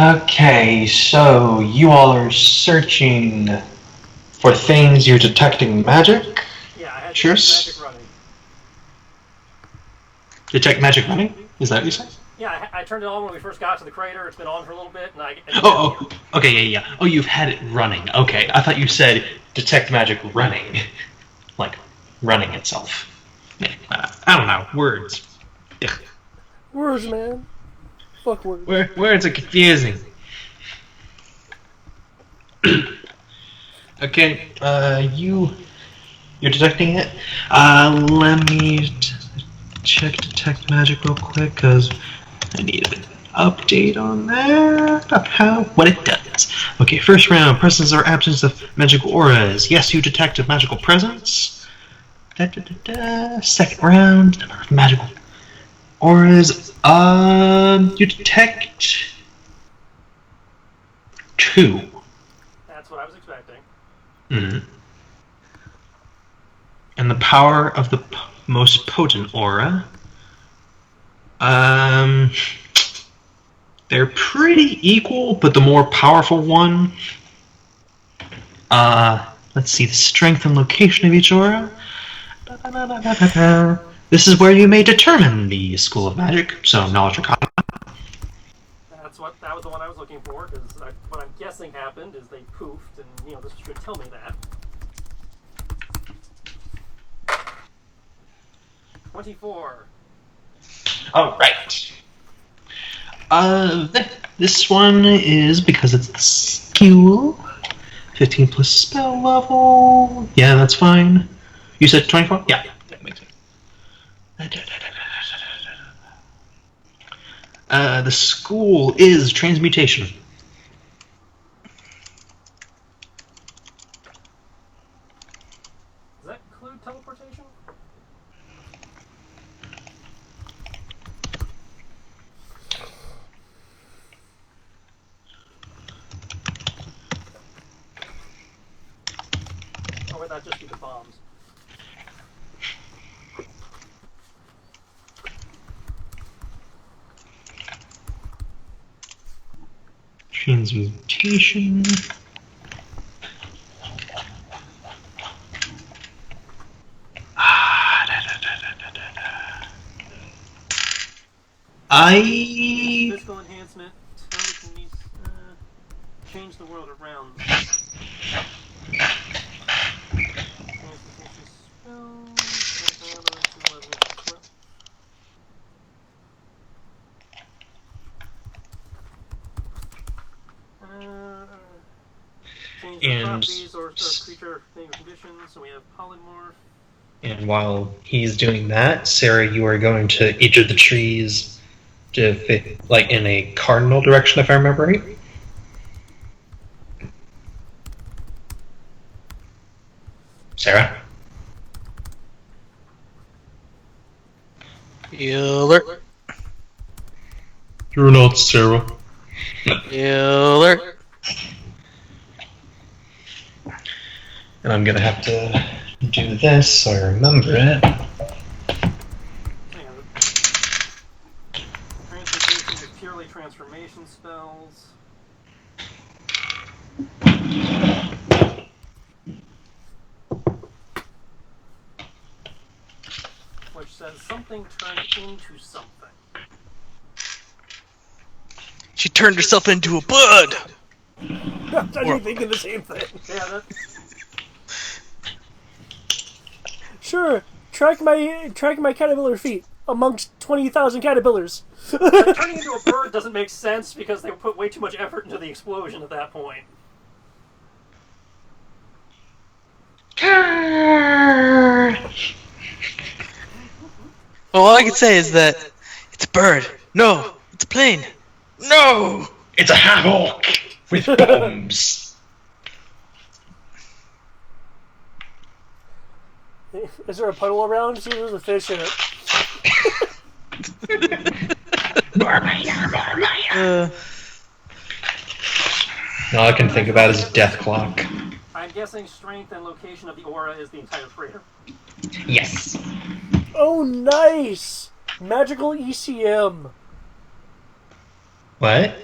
Okay, so you all are searching for things you're detecting magic? Yeah, I had Sure. magic running. Detect magic running? Is that what you said? Yeah, I turned it on when we first got to the crater. It's been on for a little bit, and Okay, yeah. Oh, you've had it running. Okay, I thought you said detect magic running. Like, running itself. I don't know, words. Ugh. Words, man. Fuck words. Words are confusing. Okay, you're detecting it. Let me check detect magic real quick, because I need an update on that, of what it does. Okay, first round, presence or absence of magical auras. Yes, you detect a magical presence. Second round, magical auras. You detect 2. that's what I was expecting. Mm-hmm. And the power of the most potent aura. They're pretty equal, but the more powerful one. Let's see, the strength and location of each aura. This is where you may determine the school of magic. So knowledge arcana. That was the one I was looking for, because what I'm guessing happened is they poofed, and this should tell me that. 24. All right. This one is because it's the skill. 15 plus spell level. Yeah, that's fine. You said 24? Yeah, that makes sense. The school is transmutation. Does that include teleportation? Or would that just be the bombs? Transmutation. Physical enhancement. Change the world around. Transmutation change the properties or creature thing or condition. So we have polymorph. And while he's doing that, Sarah, you are going to each of the trees to fit, like, in a cardinal direction, if I remember right. Sarah? Healer. You're not Sarah. Healer. And I'm gonna have to do this so I remember it. Transmutation is purely transformation spells. Which says something turned into something. She turned herself into a bird. I'm thinking the same thing. Yeah, Sure, track my caterpillar feet amongst 20,000 caterpillars. turning into a bird doesn't make sense because they put way too much effort into the explosion at that point. Well, all I can say is that it's a bird. No, it's a plane. No, it's a hawk with bombs. Is there a puddle around? See, there's a fish in it. All I can think about is death clock. I'm guessing strength and location of the aura is the entire crater. Yes. Oh, nice! Magical ECM. What?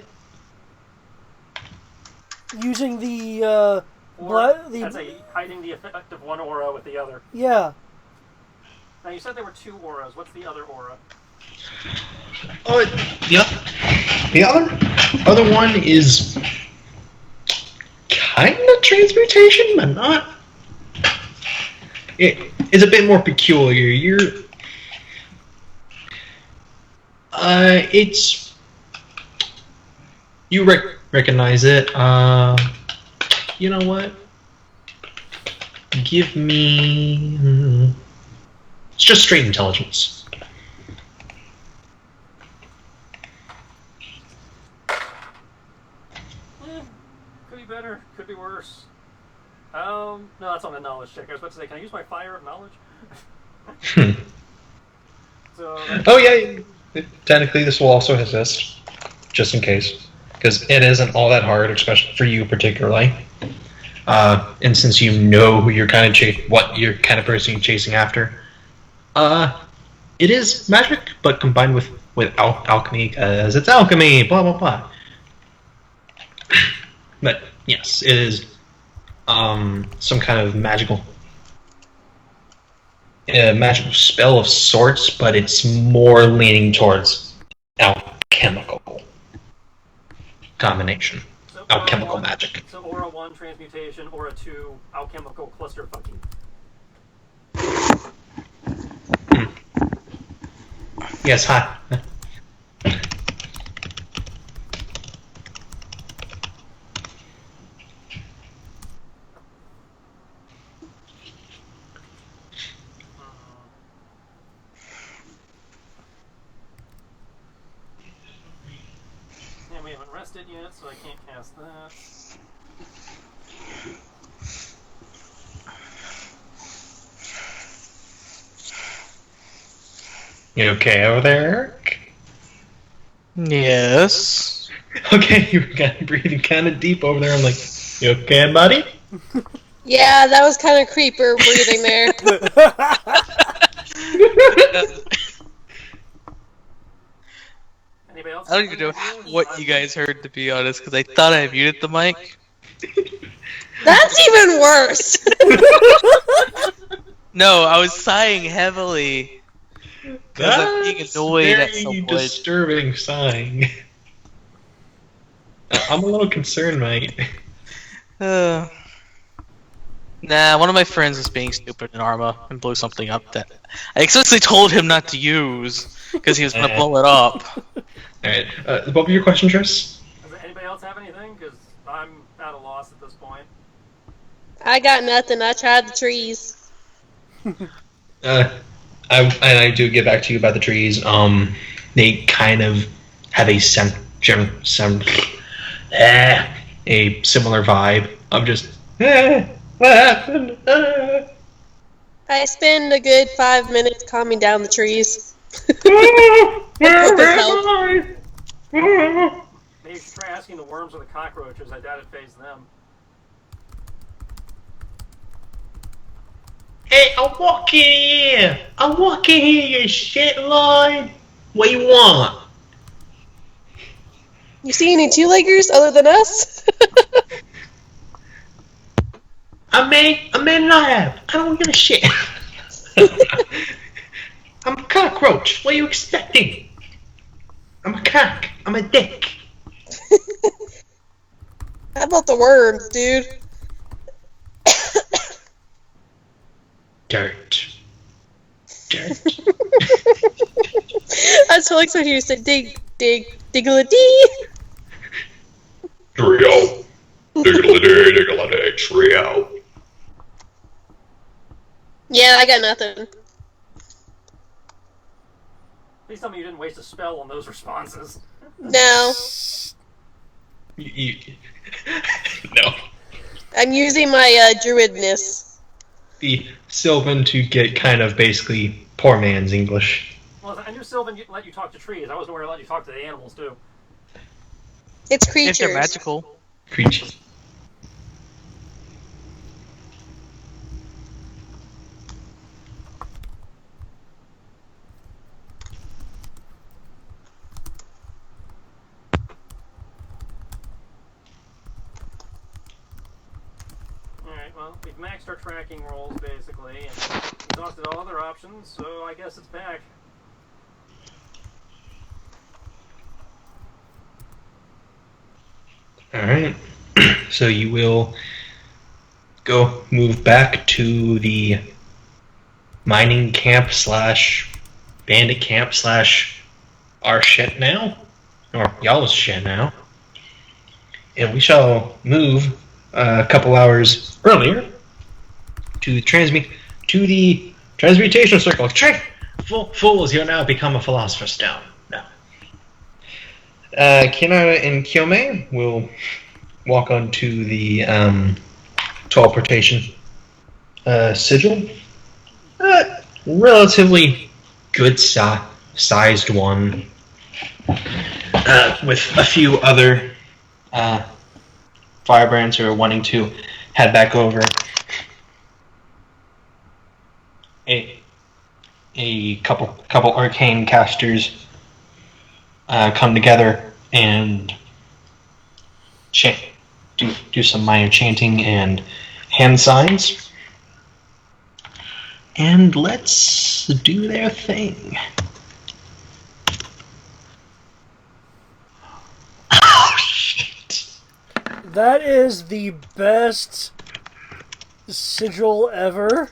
using the That's hiding the effect of one aura with the other. yeah. Now you said there were 2 auras. What's the other aura? Oh, the other one is kind of transmutation, but not. It's a bit more peculiar. It's you recognize it. You know what? Give me. It's just straight intelligence. Could be better. Could be worse. No, that's on the knowledge check. I was about to say, can I use my fire of knowledge? So. Oh yeah. Technically, this will also assist, just in case, because it isn't all that hard, especially for you particularly. And since you know who you're kind of what you're kind of person you're chasing after, it is magic, but combined with alchemy, because it's alchemy. Blah blah blah. But yes, it is some kind of magical spell of sorts, but it's more leaning towards alchemical combination. So Alchemical magic. So Aura 1 transmutation, Aura 2 alchemical clusterfucking. Yes, hi. And we haven't rested yet, so I can't cast that. You okay over there, Eric? Yes. Okay, you were kind of breathing kind of deep over there. I'm like, you okay, buddy? Yeah, that was kind of creeper breathing there. Anybody else? I don't even know what you guys heard, to be honest, because I thought I muted the mic. That's even worse. No, I was sighing heavily. Because I'm being annoyed at very someone. disturbing sign. I'm a little concerned, mate. Nah, one of my friends was being stupid in Arma and blew something up that I explicitly told him not to use because he was going to blow it up. Alright, what were your question, Tris? Does anybody else have anything? Because I'm at a loss at this point. I got nothing. I tried the trees. I do get back to you about the trees. They kind of have a a similar vibe of just what happened? I spend a good 5 minutes calming down the trees. Where Hope this am helps. I? Maybe you should try asking the worms or the cockroaches. I doubt it phased them. Hey, I'm walking here. I'm walking here, you shit line. What you want? You see any two-leggers other than us? I may not have. I don't give a shit. I'm a cockroach. What are you expecting? I'm a cock. I'm a dick. How about the worms, dude? Dirt. I was totally expecting you to say dig, diggly-dee. Trio. Diggly-dee, diggly-dee, trio. Yeah, I got nothing. Please tell me you didn't waste a spell on those responses. No. No. I'm using my druidness. The Sylvan to get kind of basically poor man's English. Well, I knew Sylvan let you talk to trees. I wasn't aware he let you talk to the animals, too. It's If creatures. they're magical. Creatures. Alright, well, we've maxed our tracking rolls, basically, and exhausted all other options, so I guess it's back. Alright. So you will go move back to the mining camp slash bandit camp slash our shit now, or y'all's shit now, and we shall move a couple hours earlier to the transmutation circle. Fools, you now become a philosopher's stone. No. Kinara and Kyome will walk on to the teleportation sigil. Relatively good sized one, with a few other Firebrands who are wanting to head back over. A couple arcane casters come together and do some minor chanting and hand signs, and let's do their thing. Oh shit! That is the best sigil ever.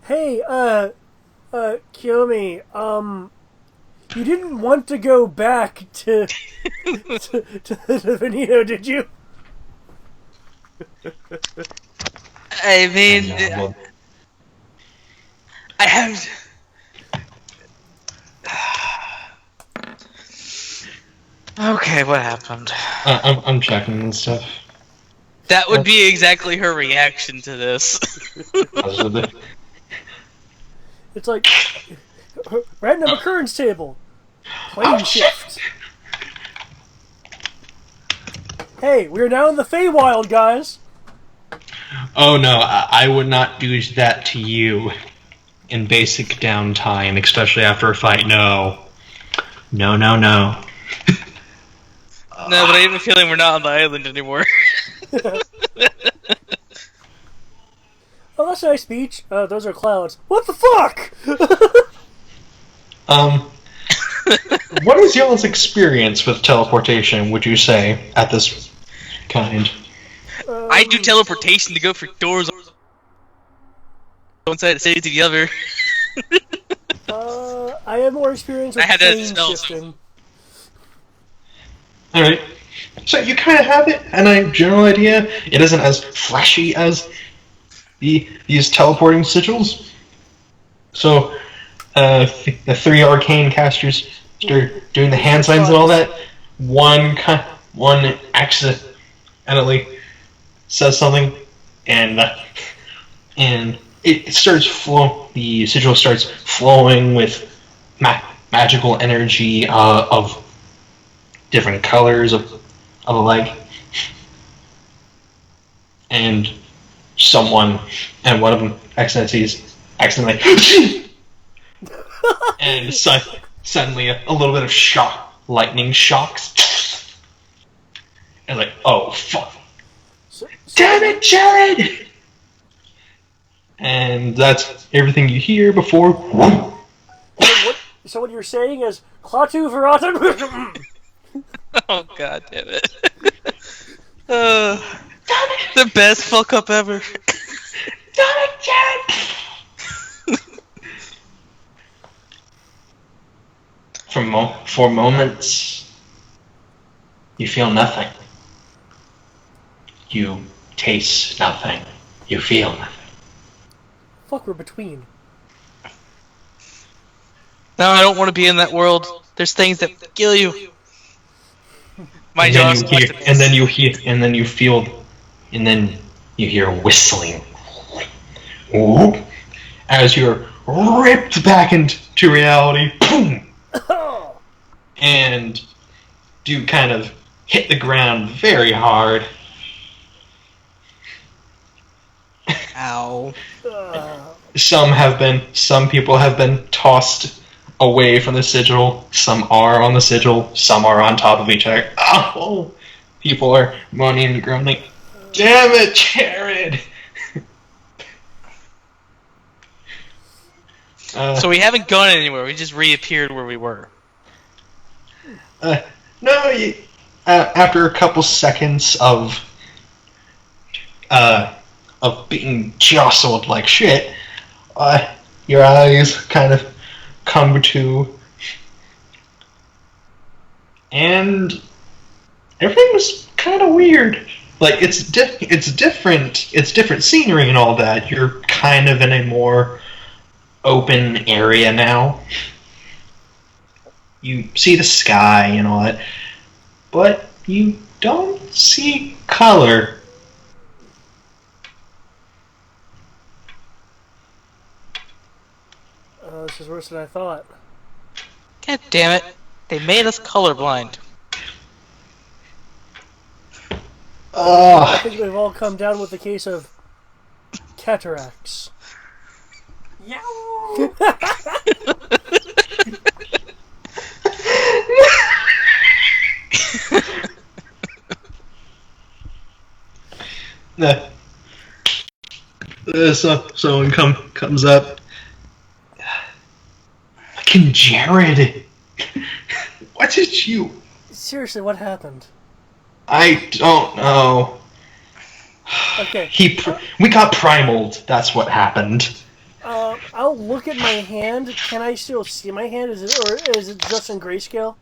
Hey, Kiyomi, you didn't want to go back to the Veneno, did you? I mean, I have. Okay, what happened? I'm checking and stuff. That would be exactly her reaction to this. It's like random occurrence table. Plane shift. Hey, we're now in the Feywild, guys. Oh no, I would not do that to you in basic downtime, especially after a fight. No. No. No, but I have a feeling we're not on the island anymore. Oh, that's a nice beach. Those are clouds. What the fuck? What is y'all's experience with teleportation, would you say, at this kind? I do teleportation to go for doors one side to say to the other. I have more experience with I had that plane spell, shifting. Alright. So you kind of have it, and I have a general idea. It isn't as flashy as these teleporting sigils. So, the three arcane casters start doing the hand signs and all that. One accidentally says something, and it starts flow. The sigil starts flowing with magical energy of different colors of alike, and one of them accidentally and suddenly a little bit of lightning shocks, and like, oh fuck, damn it, Jared! And that's everything you hear before. So what you're saying is Klaatu Verata. Oh god damn it. The best fuck up ever. Damn it, Jared! For moments, you feel nothing. You taste nothing. You feel nothing. Fuck, we're between. No, I don't want to be in that world. There's things that kill you. My jaws. And then you hear whistling. Whoop, as you're ripped back into reality. Boom! And do kind of hit the ground very hard. Ow. Some people have been tossed away from the sigil. Some are on the sigil. Some are on top of each other. Oh, people are moaning and groaning. Damn it, Jared! So we haven't gone anywhere. We just reappeared where we were. No, after a couple seconds of being jostled like shit, your eyes kind of come to, and everything's kind of weird. Like it's different scenery and all that. You're kind of in a more open area now. You see the sky and all that, but you don't see color. This is worse than I thought. God damn it. They made us colorblind. I think we've all come down with the case of cataracts. Yow! Someone comes up. Fucking Jared! What did you? Seriously, what happened? I don't know. Okay. We got primaled. That's what happened. I'll look at my hand. Can I still see my hand? Is it just in grayscale?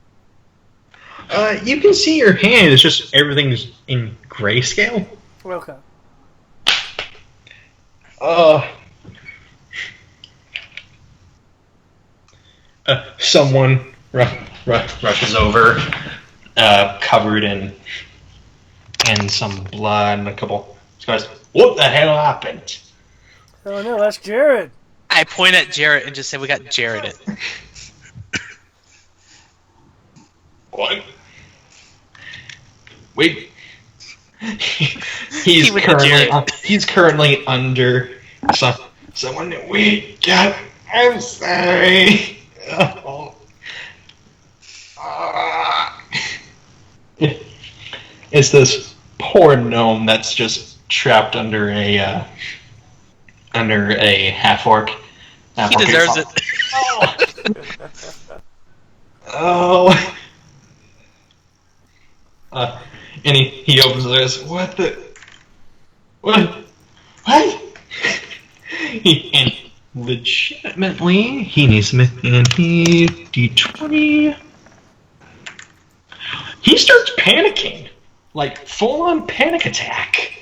You can see your hand. It's just everything's in grayscale. Okay. Someone rushes over, covered in some blood and a couple scars. What the hell happened? Oh no, that's Jared. I point at Jarrett and just say we got Jared it. What? Wait. He's currently under someone. We got. I'm sorry. Oh. It's this poor gnome that's just trapped under a half orc. He deserves it. Oh. And he opens his eyes. What the? What? And legitimately, he needs to make an D20. He starts panicking. Like, full-on panic attack.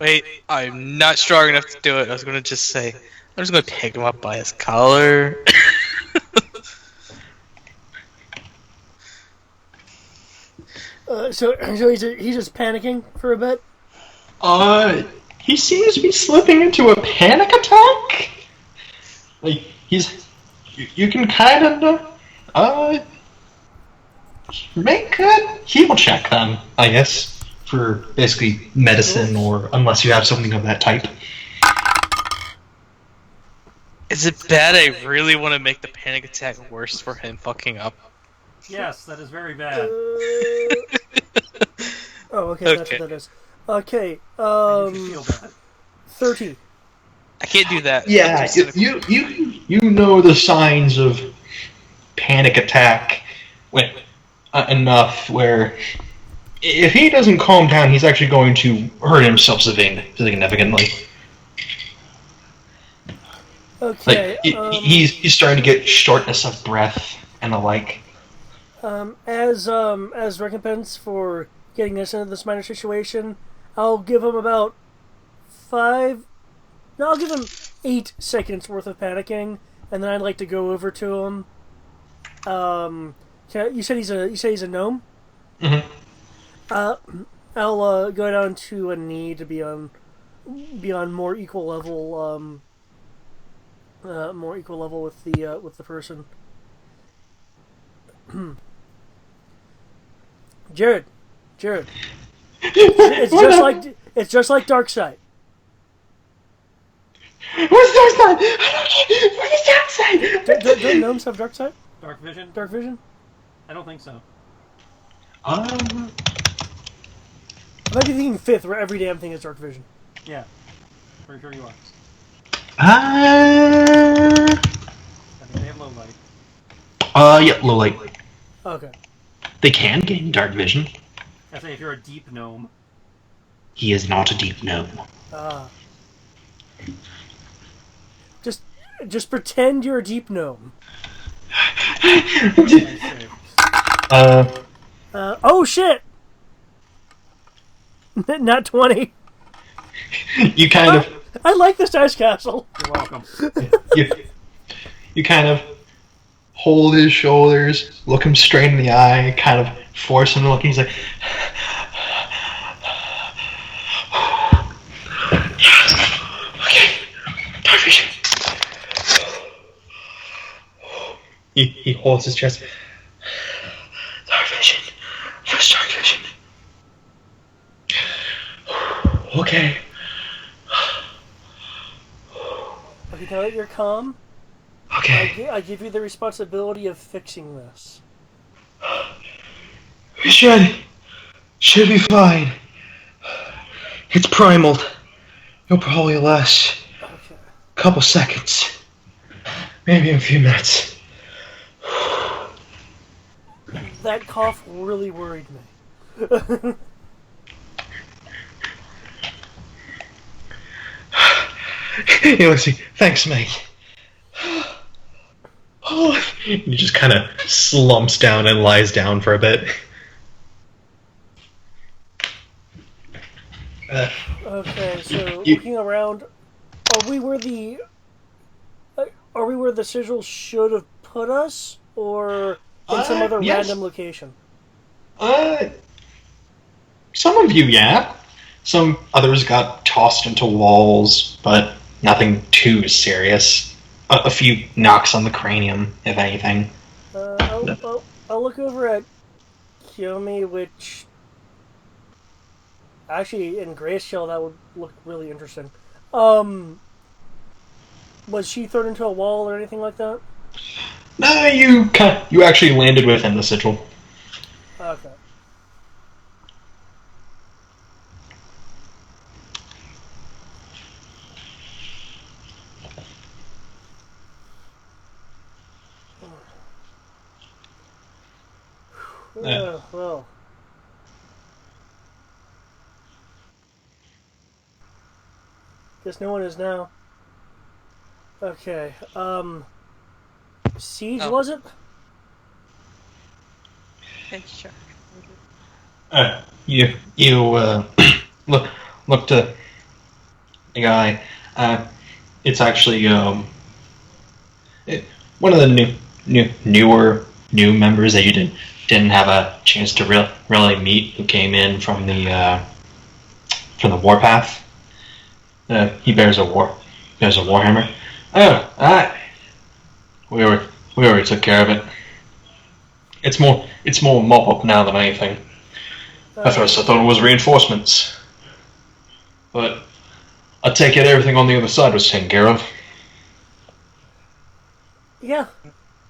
Wait, I'm not strong enough to do it. I was going to just say, I'm just going to pick him up by his collar. So he's just panicking for a bit? He seems to be slipping into a panic attack. Like, you can kind of, make a heal check then, I guess, for basically medicine or unless you have something of that type. Is it bad I really want to make the panic attack worse for him fucking up? Yes, that is very bad. Oh, okay, that's what that is. Okay, You feel bad. 30. I can't do that. Yeah, you know the signs of panic attack enough where if he doesn't calm down, he's actually going to hurt himself significantly. Okay. Like, he's starting to get shortness of breath and the like. As recompense for getting us into this minor situation, I'll give him about 8 seconds worth of panicking, and then I'd like to go over to him. You said he's a gnome? Mm-hmm. I'll go down to a knee to be on more equal level. More equal level with the person. Jared. It's just like Darkseid. Where's Darkseid? Where's Darkseid? Don't gnomes have Darkseid? Dark vision? Dark vision? I don't think so. I might be thinking fifth, where every damn thing is dark vision. Yeah. Pretty sure you are. Uh, I think they have low light. yeah, low light. Okay. They can gain dark vision. I say if you're a deep gnome. He is not a deep gnome. Just pretend you're a deep gnome. Oh shit! Not 20. You kind of. I like this dice castle. You're welcome. You kind of hold his shoulders, look him straight in the eye, kind of force him to look. He's like, yes, okay, dark vision. He holds his chest. Dark vision. Yes, dark vision. Okay. Okay, now that you're calm, Okay. I give you the responsibility of fixing this. We should be fine. It's primal. It'll probably last Okay. a couple seconds. Maybe a few minutes. That cough really worried me. He looks like, thanks, mate. He just kind of slumps down and lies down for a bit. Okay, so looking around, are we where the sigil should have put us, or in some other yes. random location? Some of you, yeah. Some others got tossed into walls, but nothing too serious. A few knocks on the cranium, if anything. I'll look over at Kiyomi, which actually in Grayscale that would look really interesting. Was she thrown into a wall or anything like that? No, you actually landed within the sigil. Okay. Well. Guess no one is now. Okay, Siege, was it? Okay, sure. You look to the guy. It's actually one of the new members that you didn't have a chance to really meet, who came in from the warpath. He bears a warhammer. Oh, alright. We already took care of it. It's more mop up now than anything. At first I thought it was reinforcements, but I take it everything on the other side was taken care of. Yeah,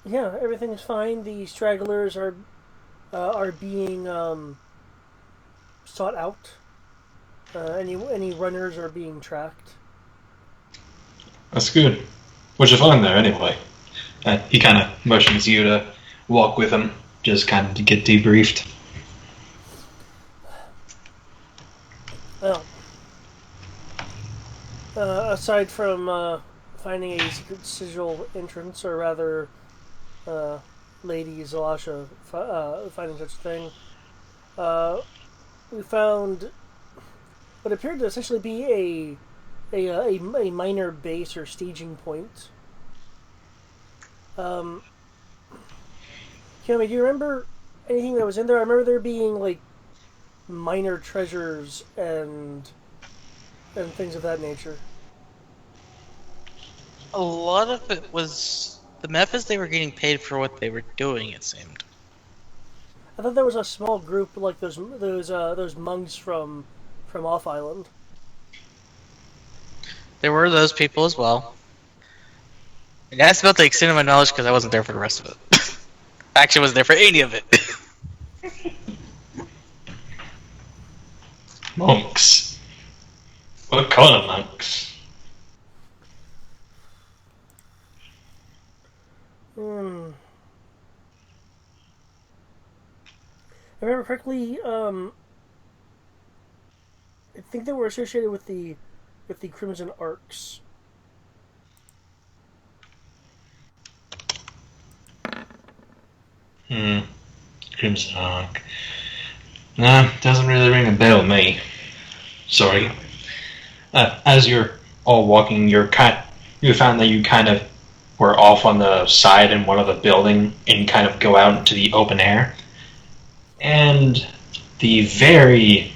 everything's fine. The stragglers are being sought out. Any runners are being tracked. That's good. What'd you find there anyway? He kind of motions you to walk with him, just kind of to get debriefed. Well, aside from finding a secret sigil entrance, or rather, Lady Zalasha finding such a thing, we found what appeared to essentially be a minor base or staging point. Kiyomi, do you remember anything that was in there? I remember there being like minor treasures and things of that nature. A lot of it was the Memphis. They were getting paid for what they were doing. It seemed. I thought there was a small group like those monks from off island. There were those people as well. And that's about the extent of my knowledge because I wasn't there for the rest of it. I actually wasn't there for any of it. Monks. What kind of monks? If I remember correctly, I think they were associated with the Crimson Arcs. Crimson Arc. Nah, doesn't really ring a bell with me. Sorry. As you're all walking, you found that you kind of were off on the side in one of the building and kind of go out into the open air. And the very...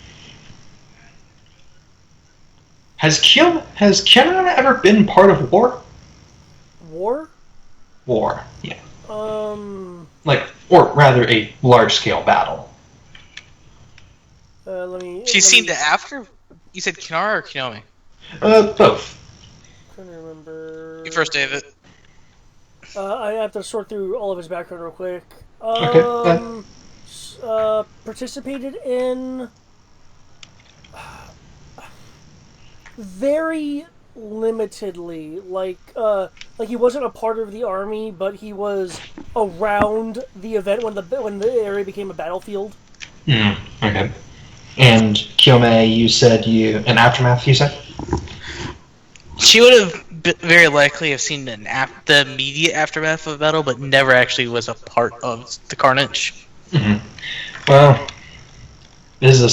Has Kiana ever been part of war? War? War, yeah. Or rather a large-scale battle. She's seen the after? You said Kinara or Kinomi? Both. Trying to remember. You first, David. I have to sort through all of his background real quick. Okay. Participated in very limitedly, like he wasn't a part of the army, but he was around the event when the area became a battlefield. Okay. And Kyome, you said an aftermath. You said she would have very likely have seen the immediate aftermath of the battle, but never actually was a part of the carnage. Mm-hmm. Well, this is a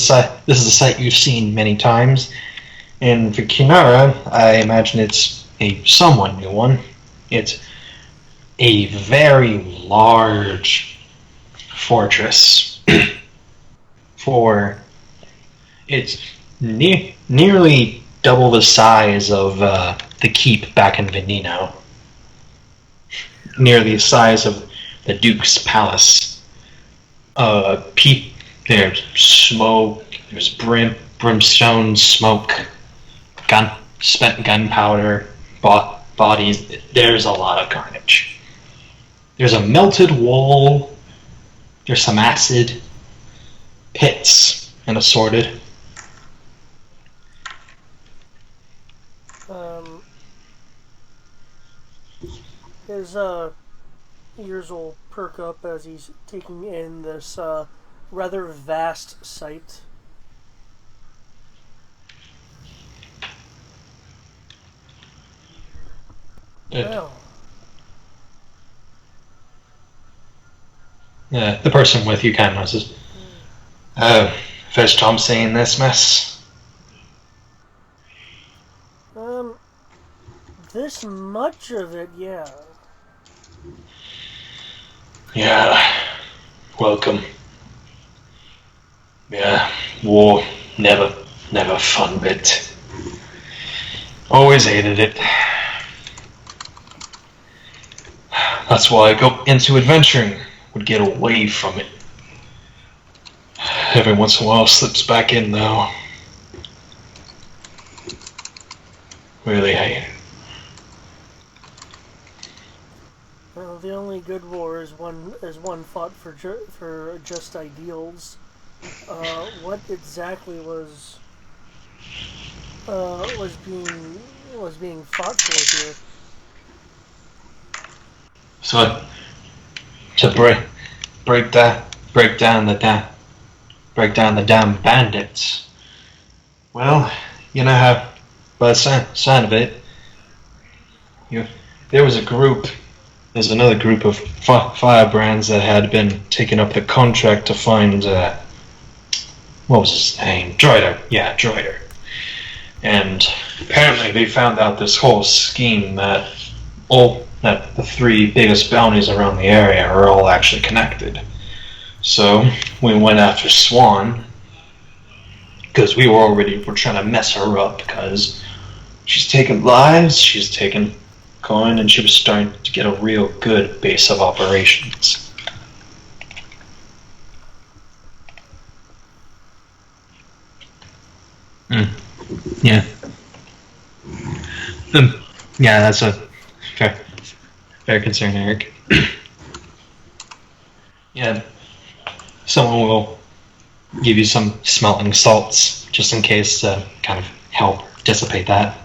sight you've seen many times. And for Kinara, I imagine it's a somewhat new one. It's a very large fortress. It's nearly double the size of the keep back in Veneno. Nearly the size of the Duke's palace. There's smoke, there's brimstone, smoke, spent gunpowder, bodies. There's a lot of carnage. There's a melted wall. There's some acid, pits, and assorted. His ears will perk up as he's taking in this rather vast site. Wow. The person with you kind of notices. First time seeing this mess. This much of it, yeah. Yeah. Welcome. Yeah. War. Never fun bit. Always hated it. That's why I go into adventuring. Would get away from it. Every once in a while slips back in though. Really hate it. Well, the only good war is one fought for just ideals. What exactly was being fought for here? So to break down the damn bandits. Well, you know how, by the sound of it, there's another group of Firebrands that had been taking up the contract to find what was his name? Droider. Yeah, Droider. And apparently they found out this whole scheme that the three biggest bounties around the area are all actually connected. So we went after Swan because we were trying to mess her up because she's taken lives, she's taken coin, and she was starting to get a real good base of operations. Yeah. Yeah, that's a fair concern, Eric. Yeah, someone will give you some smelting salts just in case to kind of help dissipate that.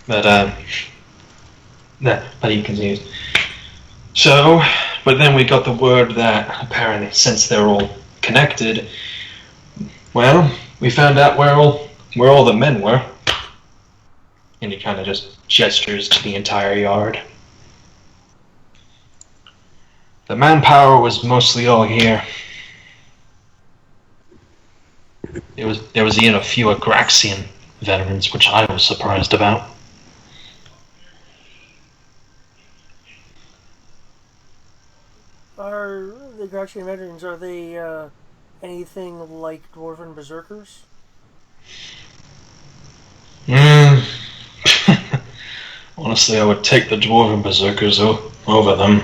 But he continues. So, but then we got the word that apparently since they're all connected, well, we found out where all the men were. And he kind of just gestures to the entire yard. The manpower was mostly all here. There was even a few Agraxian veterans, which I was surprised about. Are the Graxian veterans, are they anything like Dwarven Berserkers? Honestly, I would take the Dwarven Berserkers over them.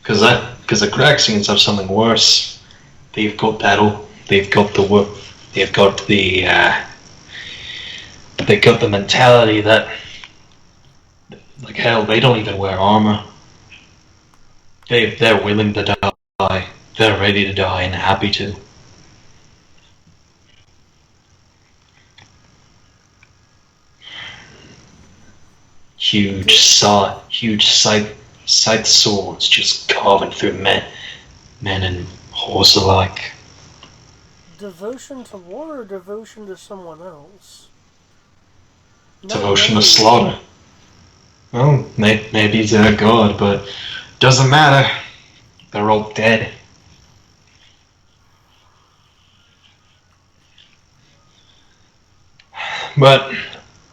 Because the Graxians have something worse. They've got battle. They've got the mentality that, like hell, they don't even wear armor. They're willing to die. They're ready to die and happy to. Huge scythe swords just carving through men and horse alike. Devotion to war or devotion to someone else? Devotion to slaughter. Well, maybe it's their god, but doesn't matter. They're all dead. But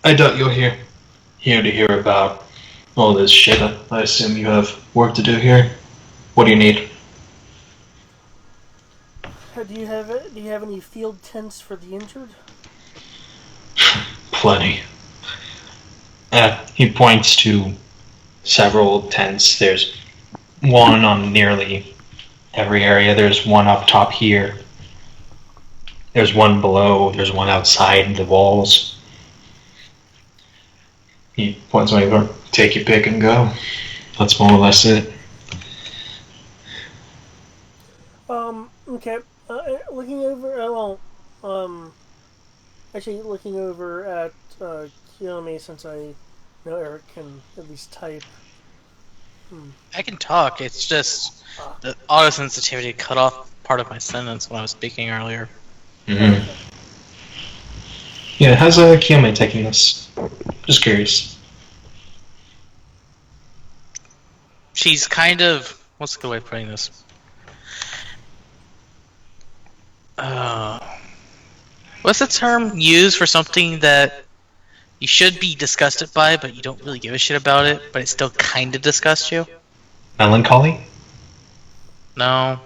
I doubt you're here to hear about all this shit. I assume you have work to do here. What do you need? Do you have any field tents for the injured? Plenty. He points to several tents. There's one on nearly every area. There's one up top here. There's one below. There's one outside the walls. He points over. Take your pick and go. That's more or less it. Okay. Looking over. Actually, looking over at Kiyomi, since I know Eric can at least type. I can talk. It's just the auto sensitivity cut off part of my sentence when I was speaking earlier. Mm-hmm. Yeah, how's Kiyomi taking this? Just curious. She's kind of... What's a good way of putting this? What's the term used for something that you should be disgusted by, but you don't really give a shit about it, but it still kind of disgusts you? Melancholy? No.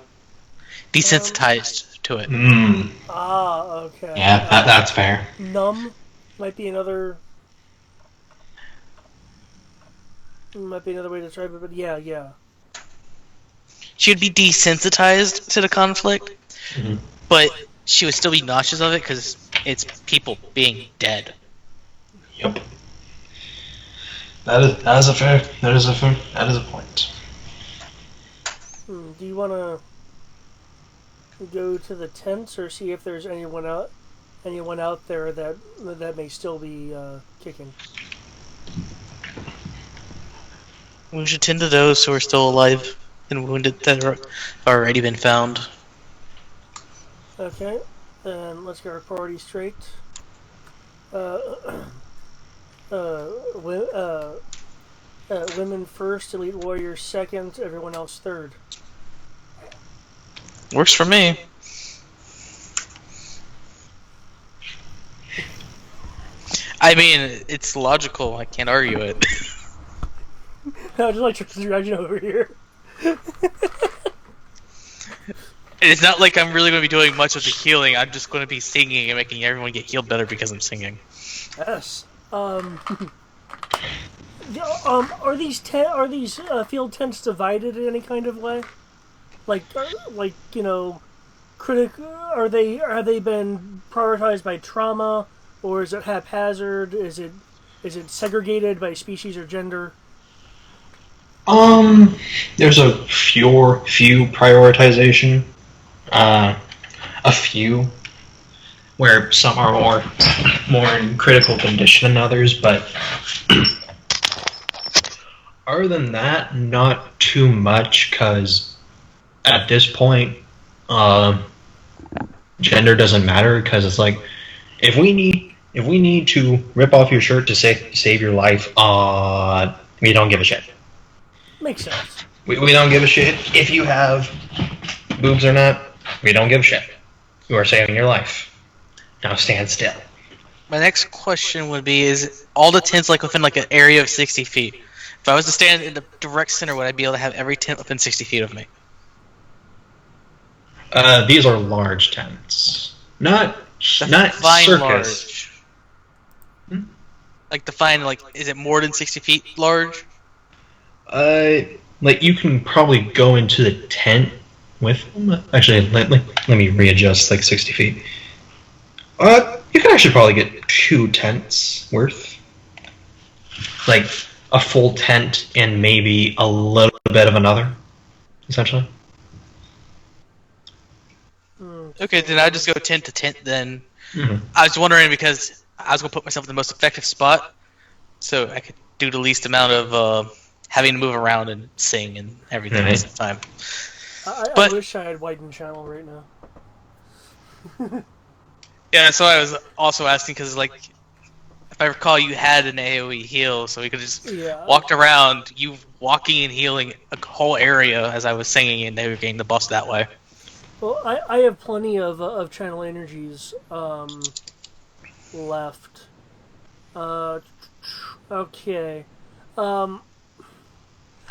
Desensitized to it. Okay. Yeah, that's fair. Numb might be another way to describe it, but yeah. She would be desensitized to the conflict, but she would still be nauseous of it because it's people being dead. Yep. That is a point. Do you want to go to the tents or see if there's anyone out there that may still be kicking? We should tend to those who are still alive and wounded that are already been found. Okay, then let's get our priorities straight. Women first, elite warriors second, everyone else third. Works for me. I mean, it's logical. I can't argue it. I just like your reaction over here. It's not like I'm really going to be doing much of the healing. I'm just going to be singing and making everyone get healed better because I'm singing. Yes. Are these field tents divided in any kind of way? Like Are they been prioritized by trauma, or is it haphazard? Is it segregated by species or gender? There's a few prioritization. A few where some are more in critical condition than others, but other than that, not too much. Because at this point, gender doesn't matter. Because it's like if we need to rip off your shirt to save your life, we don't give a shit. Makes sense. We don't give a shit if you have boobs or not. We don't give a shit. You are saving your life. Now stand still. My next question would be: is all the tents like within like an area of 60 feet? If I was to stand in the direct center, would I be able to have every tent within 60 feet of me? These are large tents, not Define circus. large. Like define like, is it more than 60 feet large? Like you can probably go into the tent with them. Actually, let me readjust like 60 feet. You can actually probably get 2 tents worth. Like a full tent and maybe a little bit of another, essentially. Okay, then I just go tent to tent then. Mm-hmm. I was wondering because I was going to put myself in the most effective spot, so I could do the least amount of having to move around and sing and everything at the same time. I wish I had widened channel right now. Yeah, so I was also asking because, like, if I recall, you had an AoE heal, so we could just walked around, you walking and healing a whole area as I was singing, and they were getting the buffs that way. Well, I have plenty of channel energies left. Okay.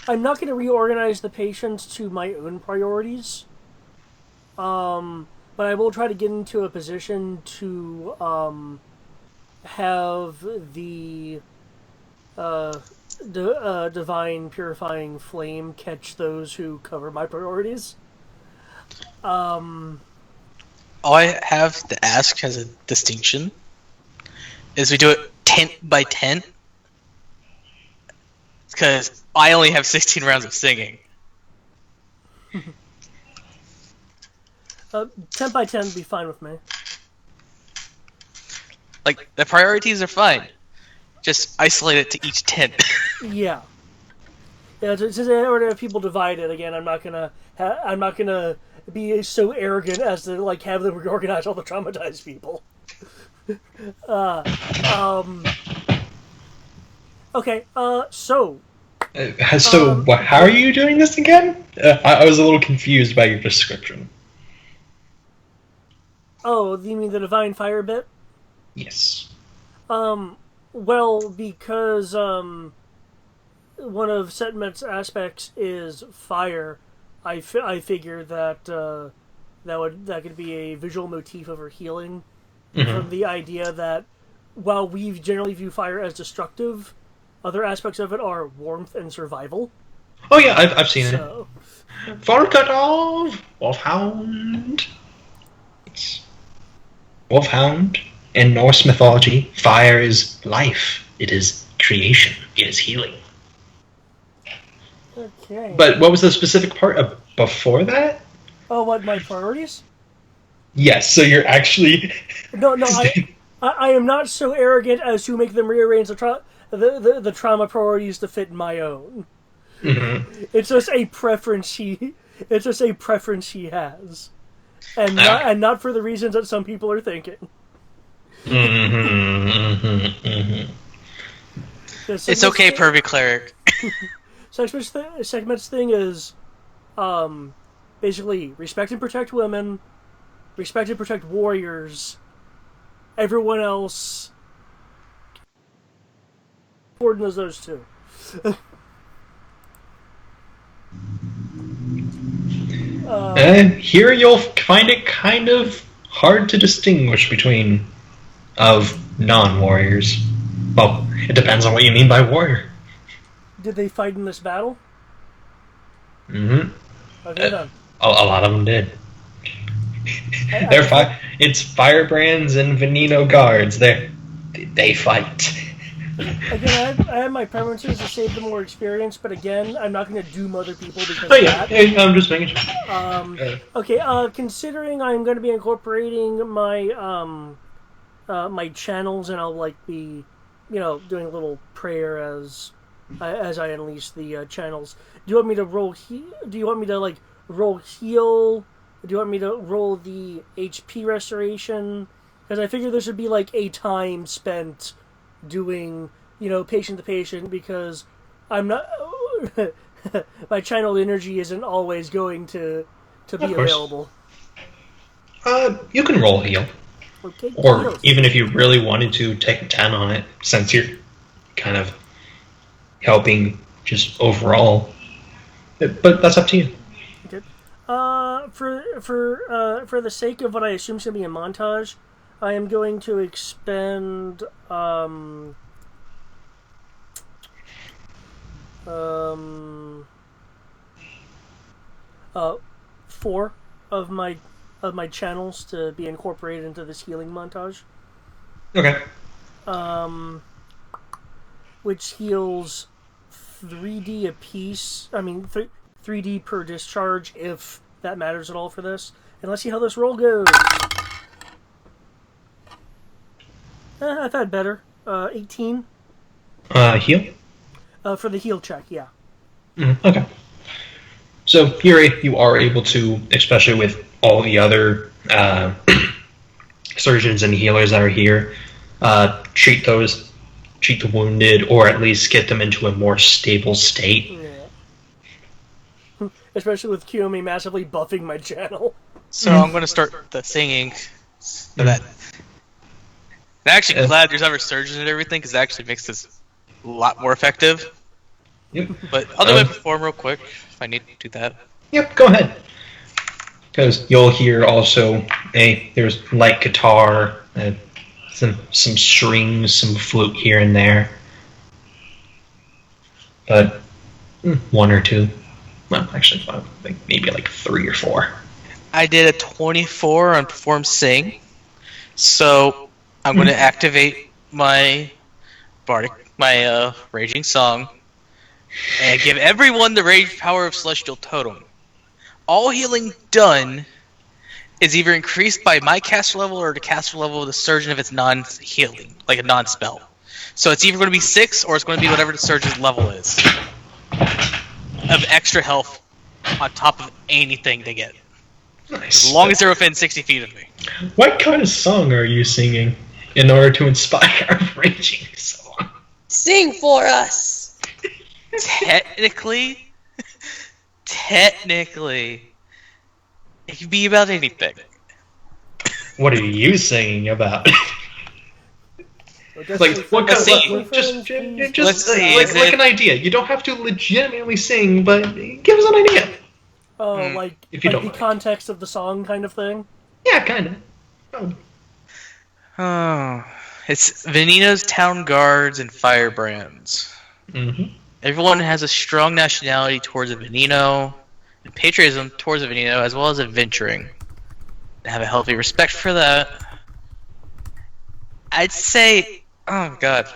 I'm not going to reorganize the patients to my own priorities. But I will try to get into a position to have the divine purifying flame catch those who cover my priorities. All I have to ask as a distinction is we do it tent by tent, because I only have 16 rounds of singing. 10 by 10 would be fine with me. Like, the priorities are fine. Just isolate it to each tent. Yeah. Yeah, since in order to have people divided, again, I'm not gonna be so arrogant as to like have them reorganize all the traumatized people. Okay. So. How are you doing this again? I was a little confused by your description. Oh, you mean the divine fire bit? Yes. Well, because one of Setmet's aspects is fire, I figure that that could be a visual motif of her healing, from the idea that while we generally view fire as destructive, other aspects of it are warmth and survival. Oh yeah, I've seen it. Volkadov, Wolfhound. Wolfhound. In Norse mythology, fire is life. It is creation. It is healing. Okay. But what was the specific part of before that? Oh, what, my priorities? Yes, so you're actually... No, I am not so arrogant as to make them rearrange the trauma priorities to fit my own. Mm-hmm. It's just a preference she has. And not for the reasons that some people are thinking. It's okay, Pervy Cleric. Segment's thing is basically respect and protect women, respect and protect warriors, everyone else important as those two. Here you'll find it kind of hard to distinguish between of non-warriors. Well, it depends on what you mean by warrior. Did they fight in this battle? Mm-hmm. Okay, then. A lot of them did. They're fine. It's Firebrands and Veneno guards. They fight. Again, I have my preferences to save the more experience, but again, I'm not going to doom other people because Oh of yeah, that. I'm just making sure. Okay, considering I'm going to be incorporating my my channels, and I'll like be, doing a little prayer as I unleash the channels. Do you want me to roll? Do you want me to like roll heal? Do you want me to roll the HP restoration? Because I figure there should be like a time spent doing, patient to patient, because I'm not my channel energy isn't always going to be available. You can roll heal. Okay, Or heals. even if you really wanted to take a 10 on it, since you're kind of helping just overall. But that's up to you. Okay. For the sake of what I assume is going to be a montage, I am going to expend 4 of my channels to be incorporated into this healing montage. Okay. Which heals 3D apiece. I mean, 3D per discharge, if that matters at all for this. And let's see how this roll goes. I've had better. 18. Heal? For the heal check, yeah. Okay. So here you are able to, especially with all the other surgeons and healers that are here, treat the wounded, or at least get them into a more stable state. Yeah. Especially with Kiyomi massively buffing my channel. So I'm going to start the singing for that. I'm actually glad there's other surgeons and everything, because it actually makes this a lot more effective. Yep. But I'll do my perform real quick if I need to do that. Yep, go ahead. Because you'll hear also there's light guitar, some strings, some flute here and there. But 1 or 2. Well, actually, I think maybe like 3 or 4. I did a 24 on perform sing, so I'm going to activate my raging song, and give everyone the rage power of Celestial Totem. All healing done is either increased by my caster level or the caster level of the surgeon if it's non-healing, like a non-spell. So it's either going to be 6 or it's going to be whatever the surgeon's level is of extra health on top of anything they get. Nice. As long as they're within 60 feet of me. What kind of song are you singing in order to inspire a raging song? Sing for us! Technically, it could be about anything. What are you singing about? Like what kind of just Let's see, like an idea. You don't have to legitimately sing, but give us an idea. Oh, like if you like don't the mind. context of the song kind of thing? Yeah, kind of. Oh, it's Veneno's Town Guards and Firebrands. Mm-hmm. Everyone has a strong nationality towards a Veneno, and patriotism towards a Veneno, as well as adventuring. They have a healthy respect for that. I'd say, oh god,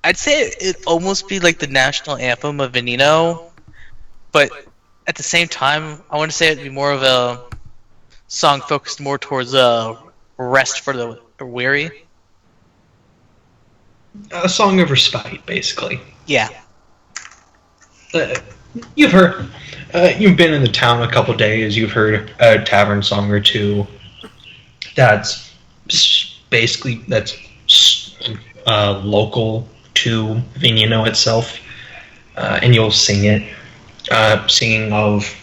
I'd say it'd almost be like the national anthem of Veneno, but at the same time, I want to say it'd be more of a song focused more towards rest for the weary. A song of respite, basically. Yeah. You've heard. You've been in the town a couple days. You've heard a tavern song or two. That's basically local to Veneno itself, and you'll sing it, singing of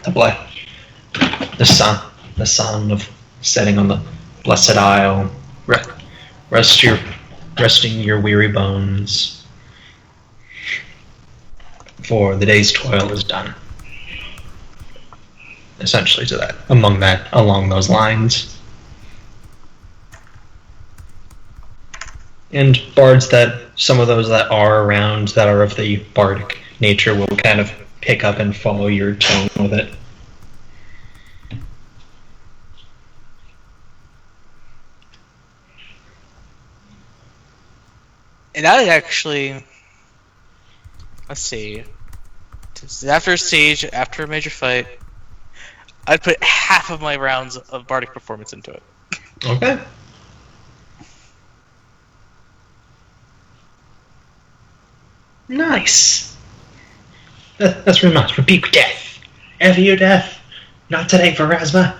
the sun of setting on the blessed isle. Resting your weary bones, for the day's toil is done. Essentially along those lines. And bards some of those that are around that are of the bardic nature will kind of pick up and follow your tone with it. And I actually, let's see, after a stage, after a major fight, I'd put half of my rounds of bardic performance into it. Okay. Nice. That's very much. Rebuke death. Ever your death. Not today, Pharasma.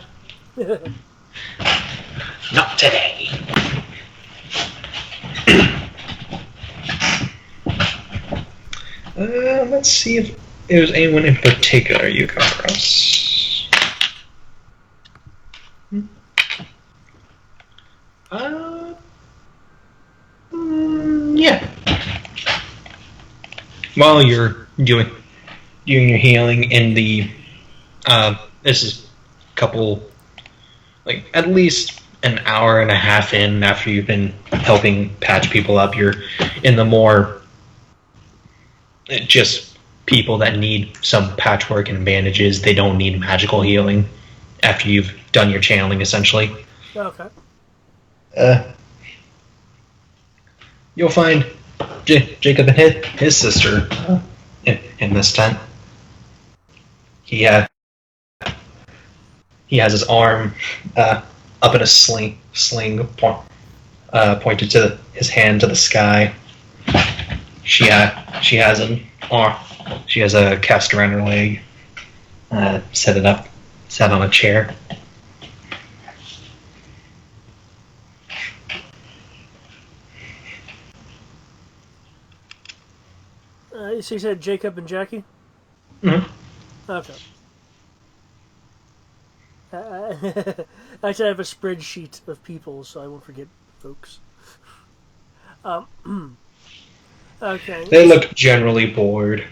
Not today. Let's see if there's anyone in particular you come across. Yeah. While you're doing your healing in the, this is a couple, like at least an hour and a half in after you've been helping patch people up. You're in the more just people that need some patchwork and bandages. They don't need magical healing after you've done your channeling, essentially. Okay. You'll find Jacob and his sister in this tent. He has his arm up in a sling pointed to his hand to the sky. She has a cast around her leg. Set on a chair. So you said Jacob and Jackie? Mm-hmm. Okay. Actually, I have a spreadsheet of people, so I won't forget folks. Okay. They look generally bored.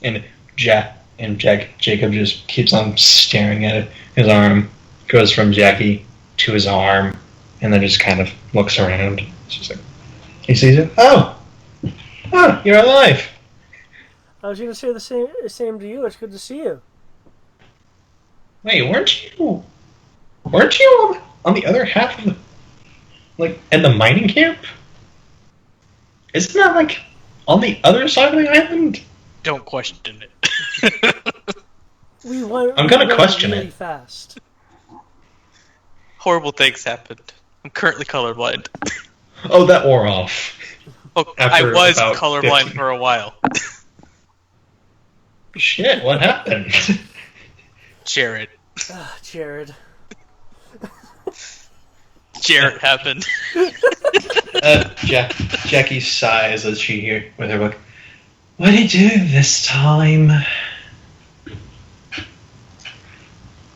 And Jacob just keeps on staring at it. His arm goes from Jackie to his arm, and then just kind of looks around. It's just like, he sees it. Oh, you're alive. I was going to say the same to you. It's good to see you. Wait, weren't you on the other half of in the mining camp? Isn't that on the other side of the island? Don't question it. I'm gonna question really it. Fast. Horrible things happened. I'm currently colorblind. Oh, that wore off. Oh, After I was about colorblind 15. for a while. Shit, what happened? Jared. Jared. Jared happened. Jackie sighs as she hears with her book. What did you do this time?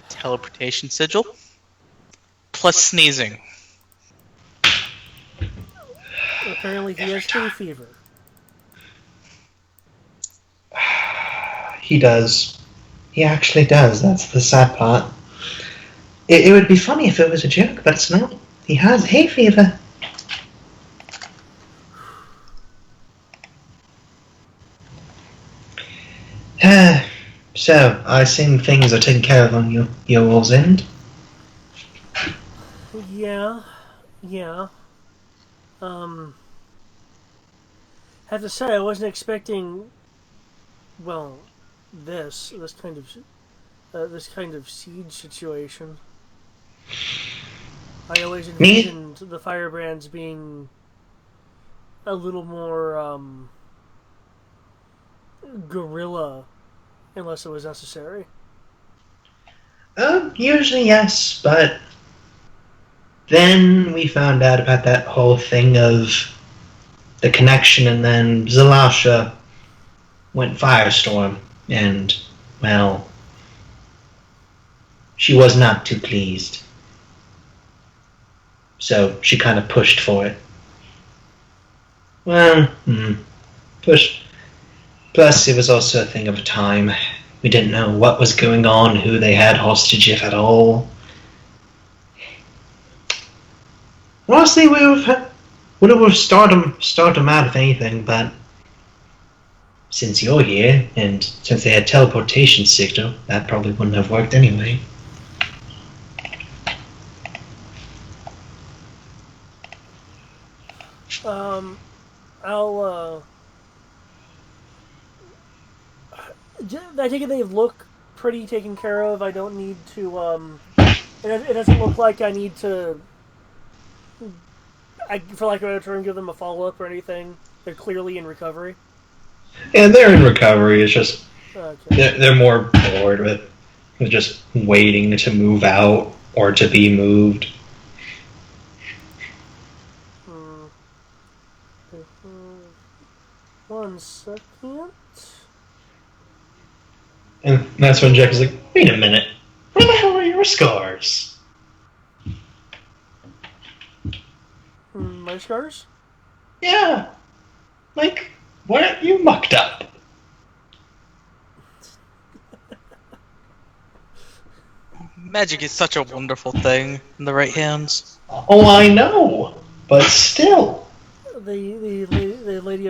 Teleportation sigil. Plus sneezing. Apparently he has hay fever. He does. He actually does. That's the sad part. It would be funny if it was a joke, but it's not. He has hay fever. So, I assume things are taken care of on your all's end? Yeah. Have to say, I wasn't expecting, well, this kind of siege situation. I always envisioned the Firebrands being a little more guerrilla, unless it was necessary. Usually yes, but then we found out about that whole thing of the connection, and then Zalasha went Firestorm, and, well, she was not too pleased. So she kind of pushed for it. Well, push. Plus, it was also a thing of time. We didn't know what was going on, who they had hostage, if at all. Honestly, we would have started them out if anything, but since you're here, and since they had teleportation signal, that probably wouldn't have worked anyway. I'll I take it they look pretty taken care of. I don't need to it doesn't look like I need to, for lack of a better term, give them a follow-up or anything. They're clearly in recovery. And they're in recovery. It's just Okay. they're more bored with just waiting to move out or to be moved. One second. And that's when Jack is like, wait a minute. Where the hell are your scars? My scars? Yeah. Like, why aren't you mucked up? Magic is such a wonderful thing in the right hands. Oh, I know. But still. The lady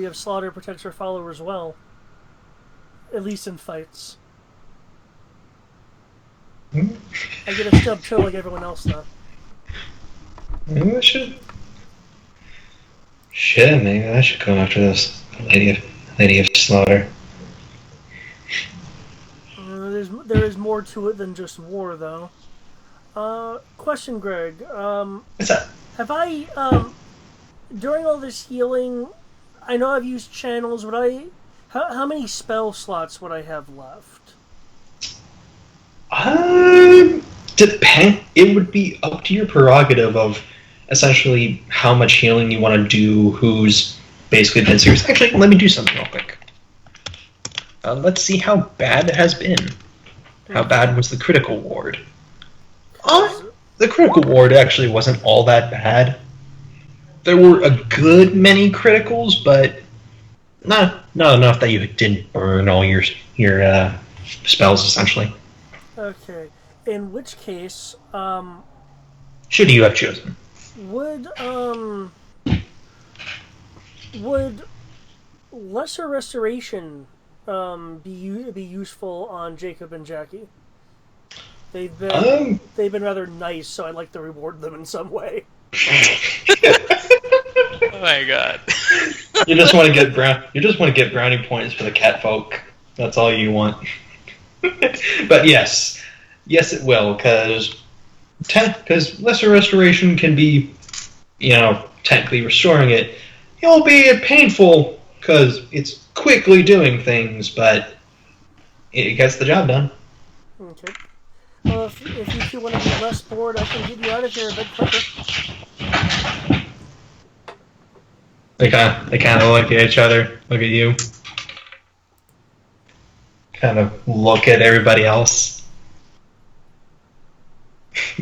of slaughter protects her followers well. At least in fights. I get a stub toe like everyone else, though. Maybe I should. Shit, maybe I should go after this lady of slaughter. There is more to it than just war, though. Question, Greg. What's that? Have I during all this healing? I know I've used channels. How many spell slots would I have left? Depend. It would be up to your prerogative of essentially how much healing you want to do. Who's basically been serious. Actually, let me do something real quick. Let's see how bad it has been. How bad was the critical ward? The critical ward actually wasn't all that bad. There were a good many criticals, but not enough that you didn't burn all your spells, essentially. Okay. In which case, Should you have chosen? would lesser restoration be useful on Jacob and Jackie? They've been rather nice, so I'd like to reward them in some way. Oh my god. You just want to get brownie points for the cat folk. That's all you want. But yes, it will, because lesser restoration can be, technically restoring it. It'll be painful because it's quickly doing things, but it gets the job done. Okay. Well, if you two want to be less bored, I can get you out of here a bit quicker. They kind of look at each other, look at you, kind of look at everybody else,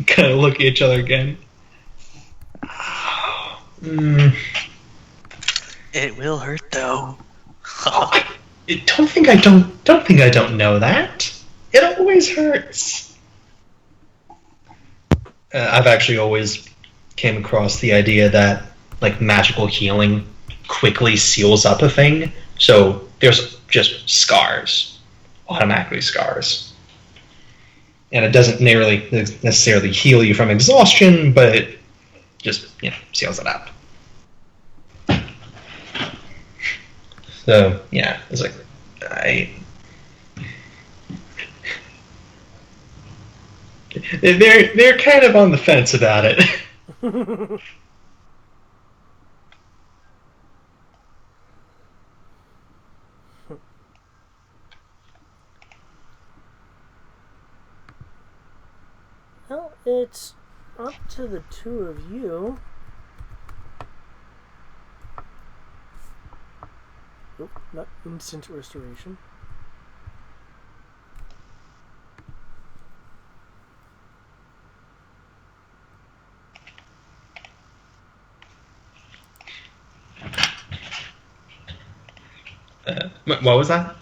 kind of look at each other again. It will hurt though. Don't think I don't know that. It always hurts. I've actually always came across the idea that magical healing quickly seals up a thing, so there's just scars, automatically scars, and it doesn't necessarily heal you from exhaustion, but it just seals it up. So yeah, it's like they're kind of on the fence about it. Well, it's up to the two of you. Nope, not instant restoration. What was that?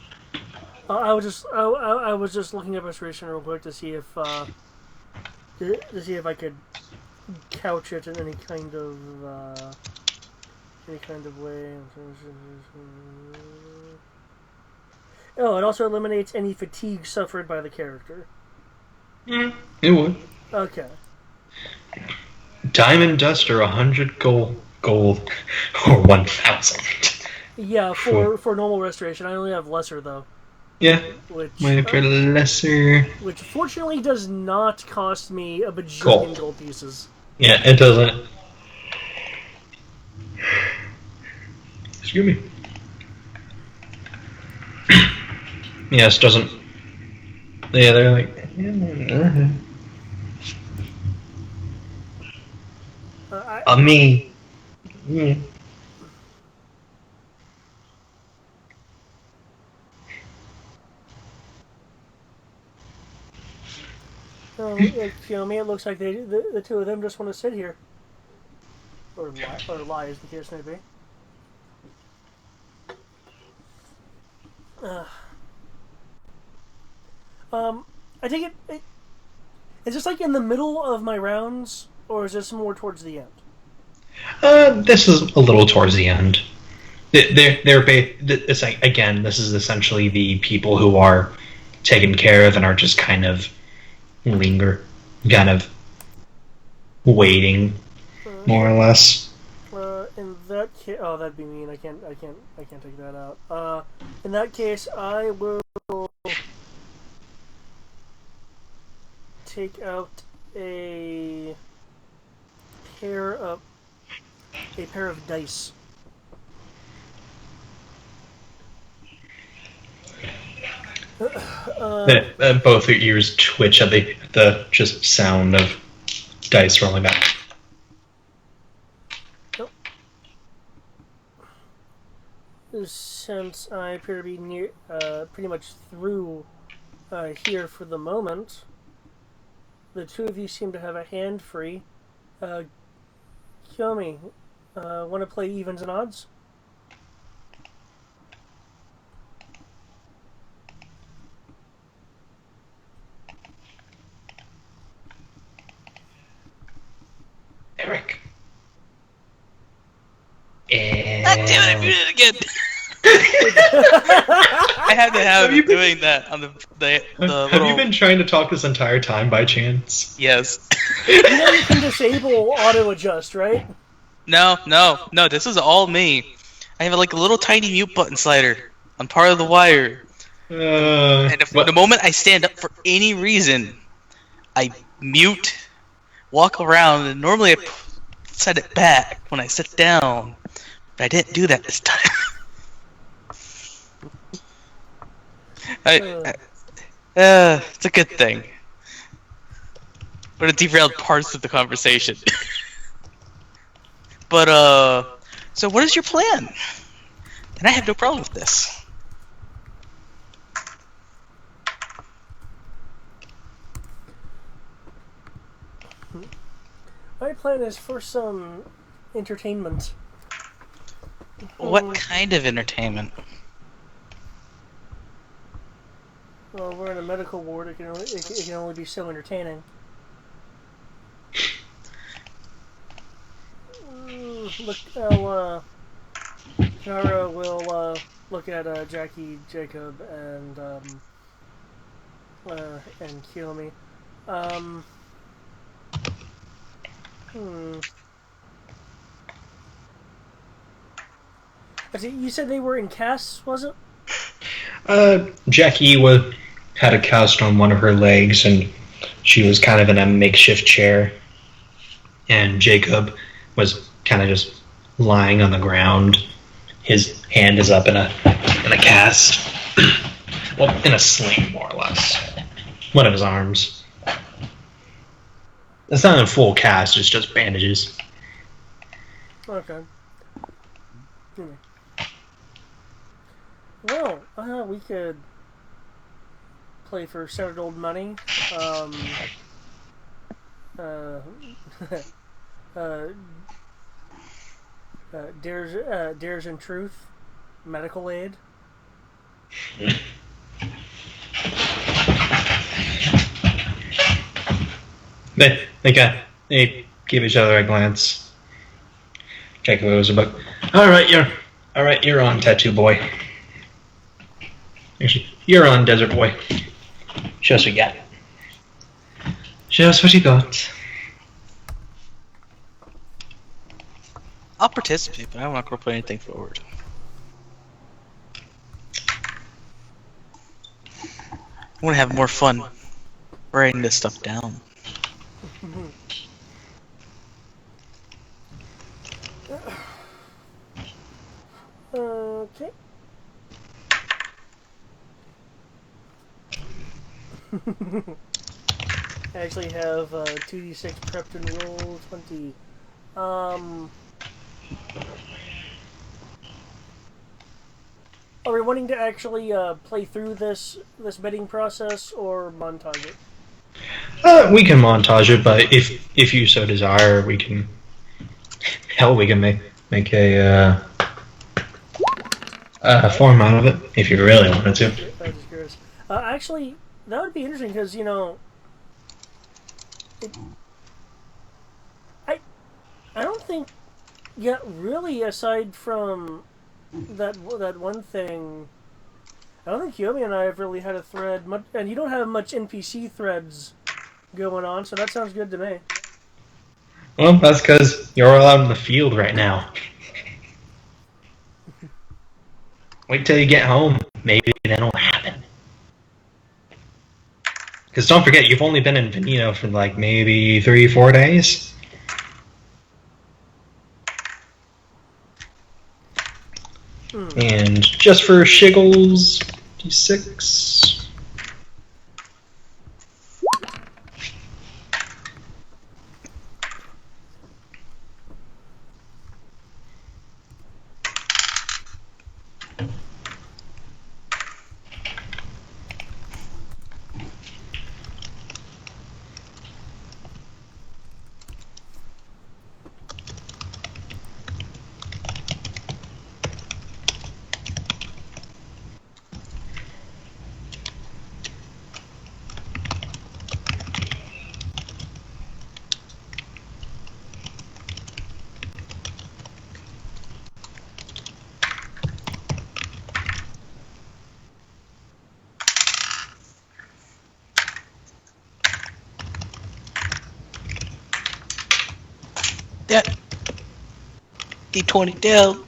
I was just looking at restoration real quick to see if I could couch it in any kind of way. Oh, it also eliminates any fatigue suffered by the character. It would. Okay. Diamond Duster, 100 gold. gold or 1,000. Yeah, for normal restoration. I only have lesser though. Yeah, Which lesser. Which fortunately does not cost me a bajillion Gold. gold pieces. Yeah, it doesn't. Excuse me. Yes, doesn't. Yeah, they're like. Me. Yeah. It looks like the two of them just want to sit here. Or lie, as the case may be. I take it. Is this like in the middle of my rounds, or is this more towards the end? This is a little towards the end. It's like, again, this is essentially the people who are taken care of and are just kind of kind of waiting, more or less. In that case, oh, that'd be mean. I can't take that out. In that case, I will take out a pair of dice. Both your ears twitch at the just sound of dice rolling back. Since I appear to be near, pretty much through here for the moment, the two of you seem to have a hand free. Kiyomi, want to play evens and odds? Eric. God damn it! I muted it again. I had to have you doing that on the Have little... you been trying to talk this entire time by chance? Yes. You know you can disable auto adjust, right? No. This is all me. I have like a little tiny mute button slider on part of the wire. And the moment I stand up for any reason, I mute, walk around, and normally I set it back when I sit down. But I didn't do that this time. It's a good thing. Would have derailed parts of the conversation. But, so what is your plan? And I have no problem with this. My plan is for some entertainment. What kind of entertainment? Well, we're in a medical ward. It can only be so entertaining. Kara will look at Jackie, Jacob, and Kiyomi. You said they were in casts, was it? Jackie had a cast on one of her legs, and she was kind of in a makeshift chair. And Jacob was kind of just lying on the ground. His hand is up in a cast. Well, in a sling, more or less. One of his arms. It's not a full cast, it's just bandages. Okay. Well, we could play for settled old money. Dares in Truth, medical aid. They give each other a glance. Jacob goes about, all right, you're on, tattoo boy. Actually, you're on, desert boy. Show us what you got. Show us what you got. I'll participate, but I'm not going to put anything forward. I want to have more fun writing this stuff down. Okay. I actually have 2d6 prepped and roll 20. Are we wanting to actually play through this bidding process or montage it? We can montage it, but if you so desire, we can. Hell, we can make a form out of it if you really wanted to. I'm just curious. Actually, that would be interesting because I don't think yet really aside from that one thing. I don't think Yomi and I have really had a thread, and you don't have much NPC threads going on, so that sounds good to me. Well, that's because you're all out in the field right now. Wait till you get home. Maybe that'll happen. Because don't forget, you've only been in Veneno for like maybe 3-4 days. And just for shiggles, D6. Yeah. D20 down.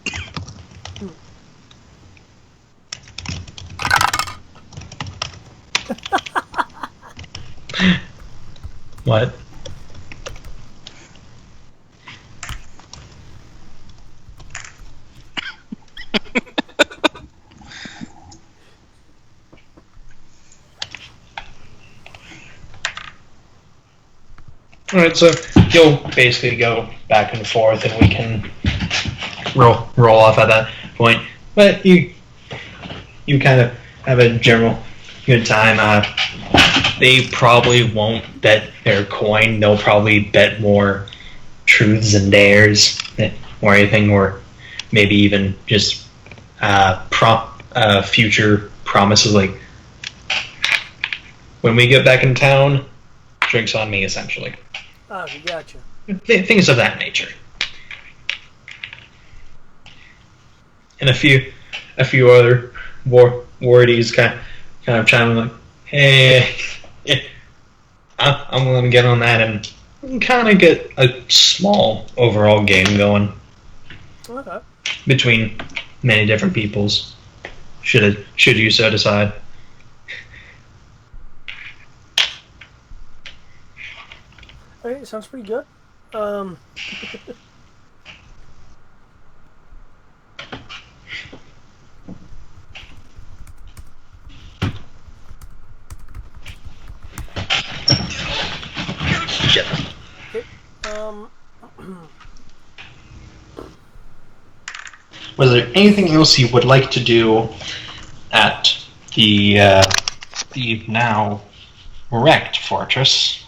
What? Alright, so you'll basically go back and forth and we can roll off at that point. But you kind of have a general good time. They probably won't bet their coin. They'll probably bet more truths and dares or anything, or maybe even just future promises like, when we get back in town, drinks on me, essentially. Oh, gotcha. Things of that nature. And a few other wardies kind of chime in like, hey, yeah, I'm going to get on that and kind of get a small overall game going. Okay. Between many different peoples, should you so decide. Okay, sounds pretty good. Shit. Okay, Was there anything else you would like to do at the now wrecked fortress?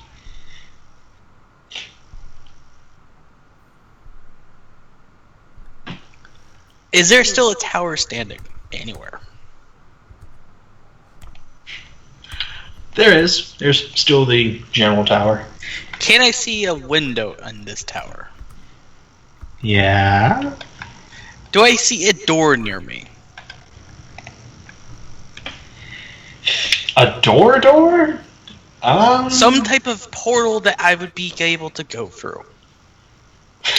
Is there still a tower standing anywhere? There is. There's still the general tower. Can I see a window on this tower? Yeah. Do I see a door near me? A door? Some type of portal that I would be able to go through.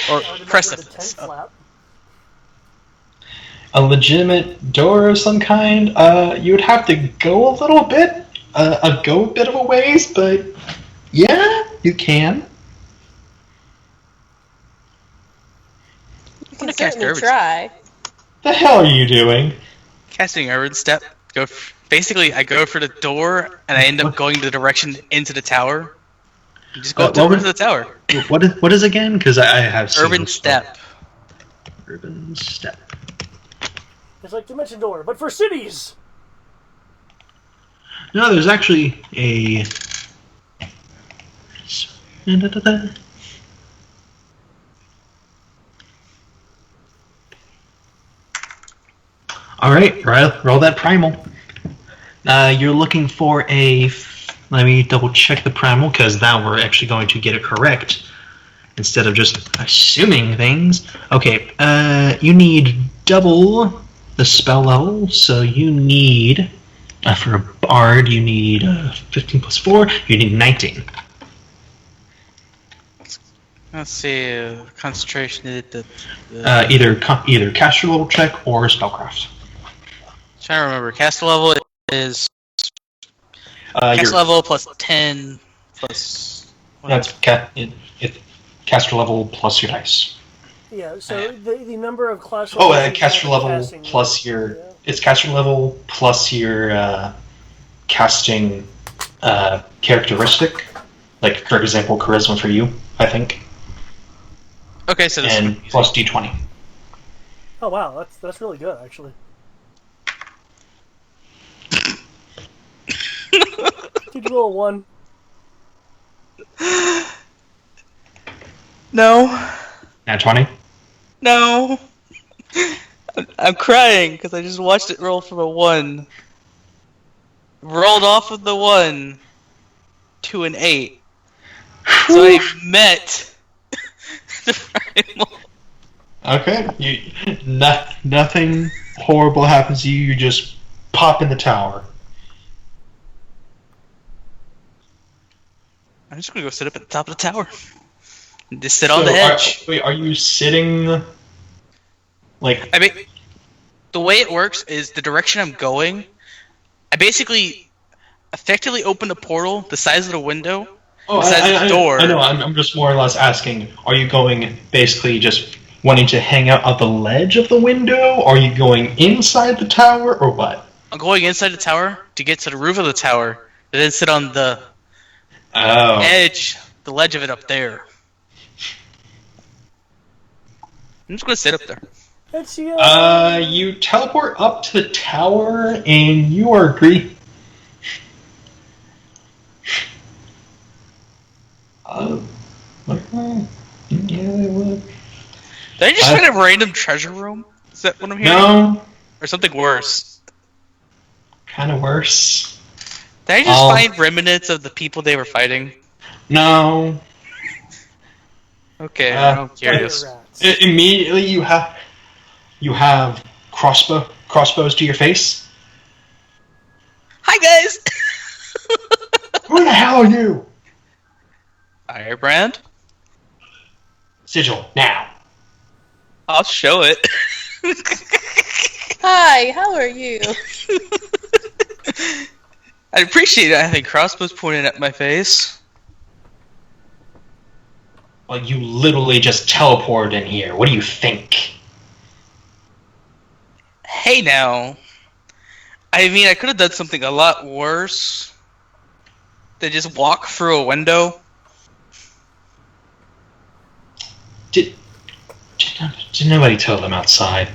Or I would imagine precipice. the tent flap. A legitimate door of some kind? You would have to go a little bit, go a bit of a ways, but yeah, you can. You can to cast certainly Urban try. The hell are you doing? Casting Urban Step. Basically, I go for the door, and I end up going the direction into the tower. You just go up to the roof of the tower. What is again? Because I have seen Urban Step. Urban Step. It's like Dimension Door, but for cities! No, there's actually a... Alright, roll that primal. You're looking for a... Let me double check the primal, because now we're actually going to get it correct. Instead of just assuming things. Okay, you need double the spell level, so you need... for a bard, you need 15 plus 4, you need 19. Let's see, concentration. Either caster level check or spellcraft. Trying to remember. Caster level is caster level plus 10 plus. That's caster level plus your dice. Yeah, so the number of class. Caster level plus your. Yeah. It's caster level plus your casting characteristic. Like, for example, charisma for you, I think. Okay, so this and plus d20. Oh wow, that's really good actually. Did you roll a 1? No. Nat 20? No. I'm crying because I just watched it roll from a 1. Rolled off of the 1 to an 8. So I met the primal. Okay, nothing horrible happens to you. You just pop in the tower. I'm just gonna go sit up at the top of the tower. And just sit on the edge. Are you sitting? Like, I mean, the way it works is the direction I'm going. I basically effectively open a portal the size of the window. The size of the door. I know. I'm just more or less asking. Are you going basically just wanting to hang out on the ledge of the window? Are you going inside the tower, or what? I'm going inside the tower to get to the roof of the tower, and then sit on the edge, the ledge of it up there. I'm just gonna sit up there. You teleport up to the tower, and you are yeah, they would. Did I just find a random treasure room? Is that what I'm hearing? No. Or something worse? Kind of worse. Did I just find remnants of the people they were fighting? No. Okay, I'm curious. Immediately you have crossbows to your face. Hi guys! Who the hell are you? Firebrand? Sigil, now. I'll show it. Hi, how are you? I appreciate it. I think crossbows pointed at my face. Well, you literally just teleported in here. What do you think? Hey now. I mean, I could have done something a lot worse than just walk through a window. Did nobody tell them outside?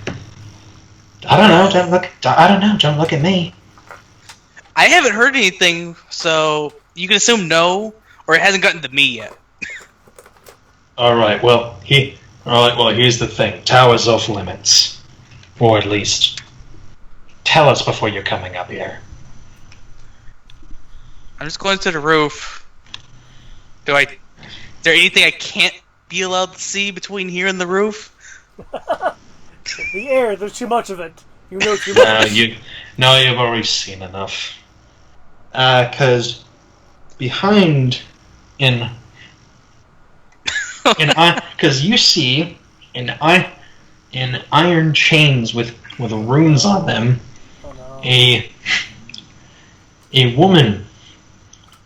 I don't know. Don't look at me. I haven't heard anything, so you can assume no, or it hasn't gotten to me yet. All right. Well, here's the thing. Tower's off limits, or at least tell us before you're coming up here. I'm just going to the roof. Is there anything I can't be allowed to see between here and the roof? The air, there's too much of it. You know too much. You've already seen enough. Because Because you see in iron chains with runes on them, Oh no. a woman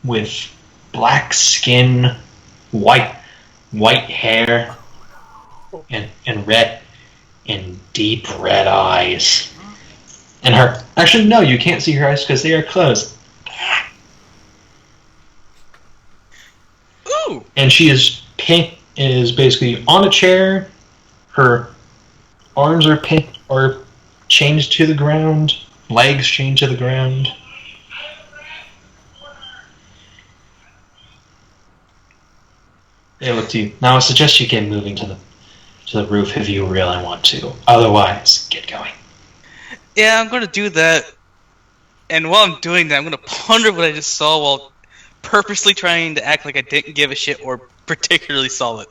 with black skin, white hair, and deep red eyes. And actually no, you can't see her eyes because they are closed. Ooh! And she is basically on a chair. Her arms are chained to the ground, legs chained to the ground. They look to you. Now I suggest you get moving to the roof if you really want to. Otherwise, get going. Yeah, I'm gonna do that. And while I'm doing that, I'm gonna ponder what I just saw while purposely trying to act like I didn't give a shit or particularly saw it.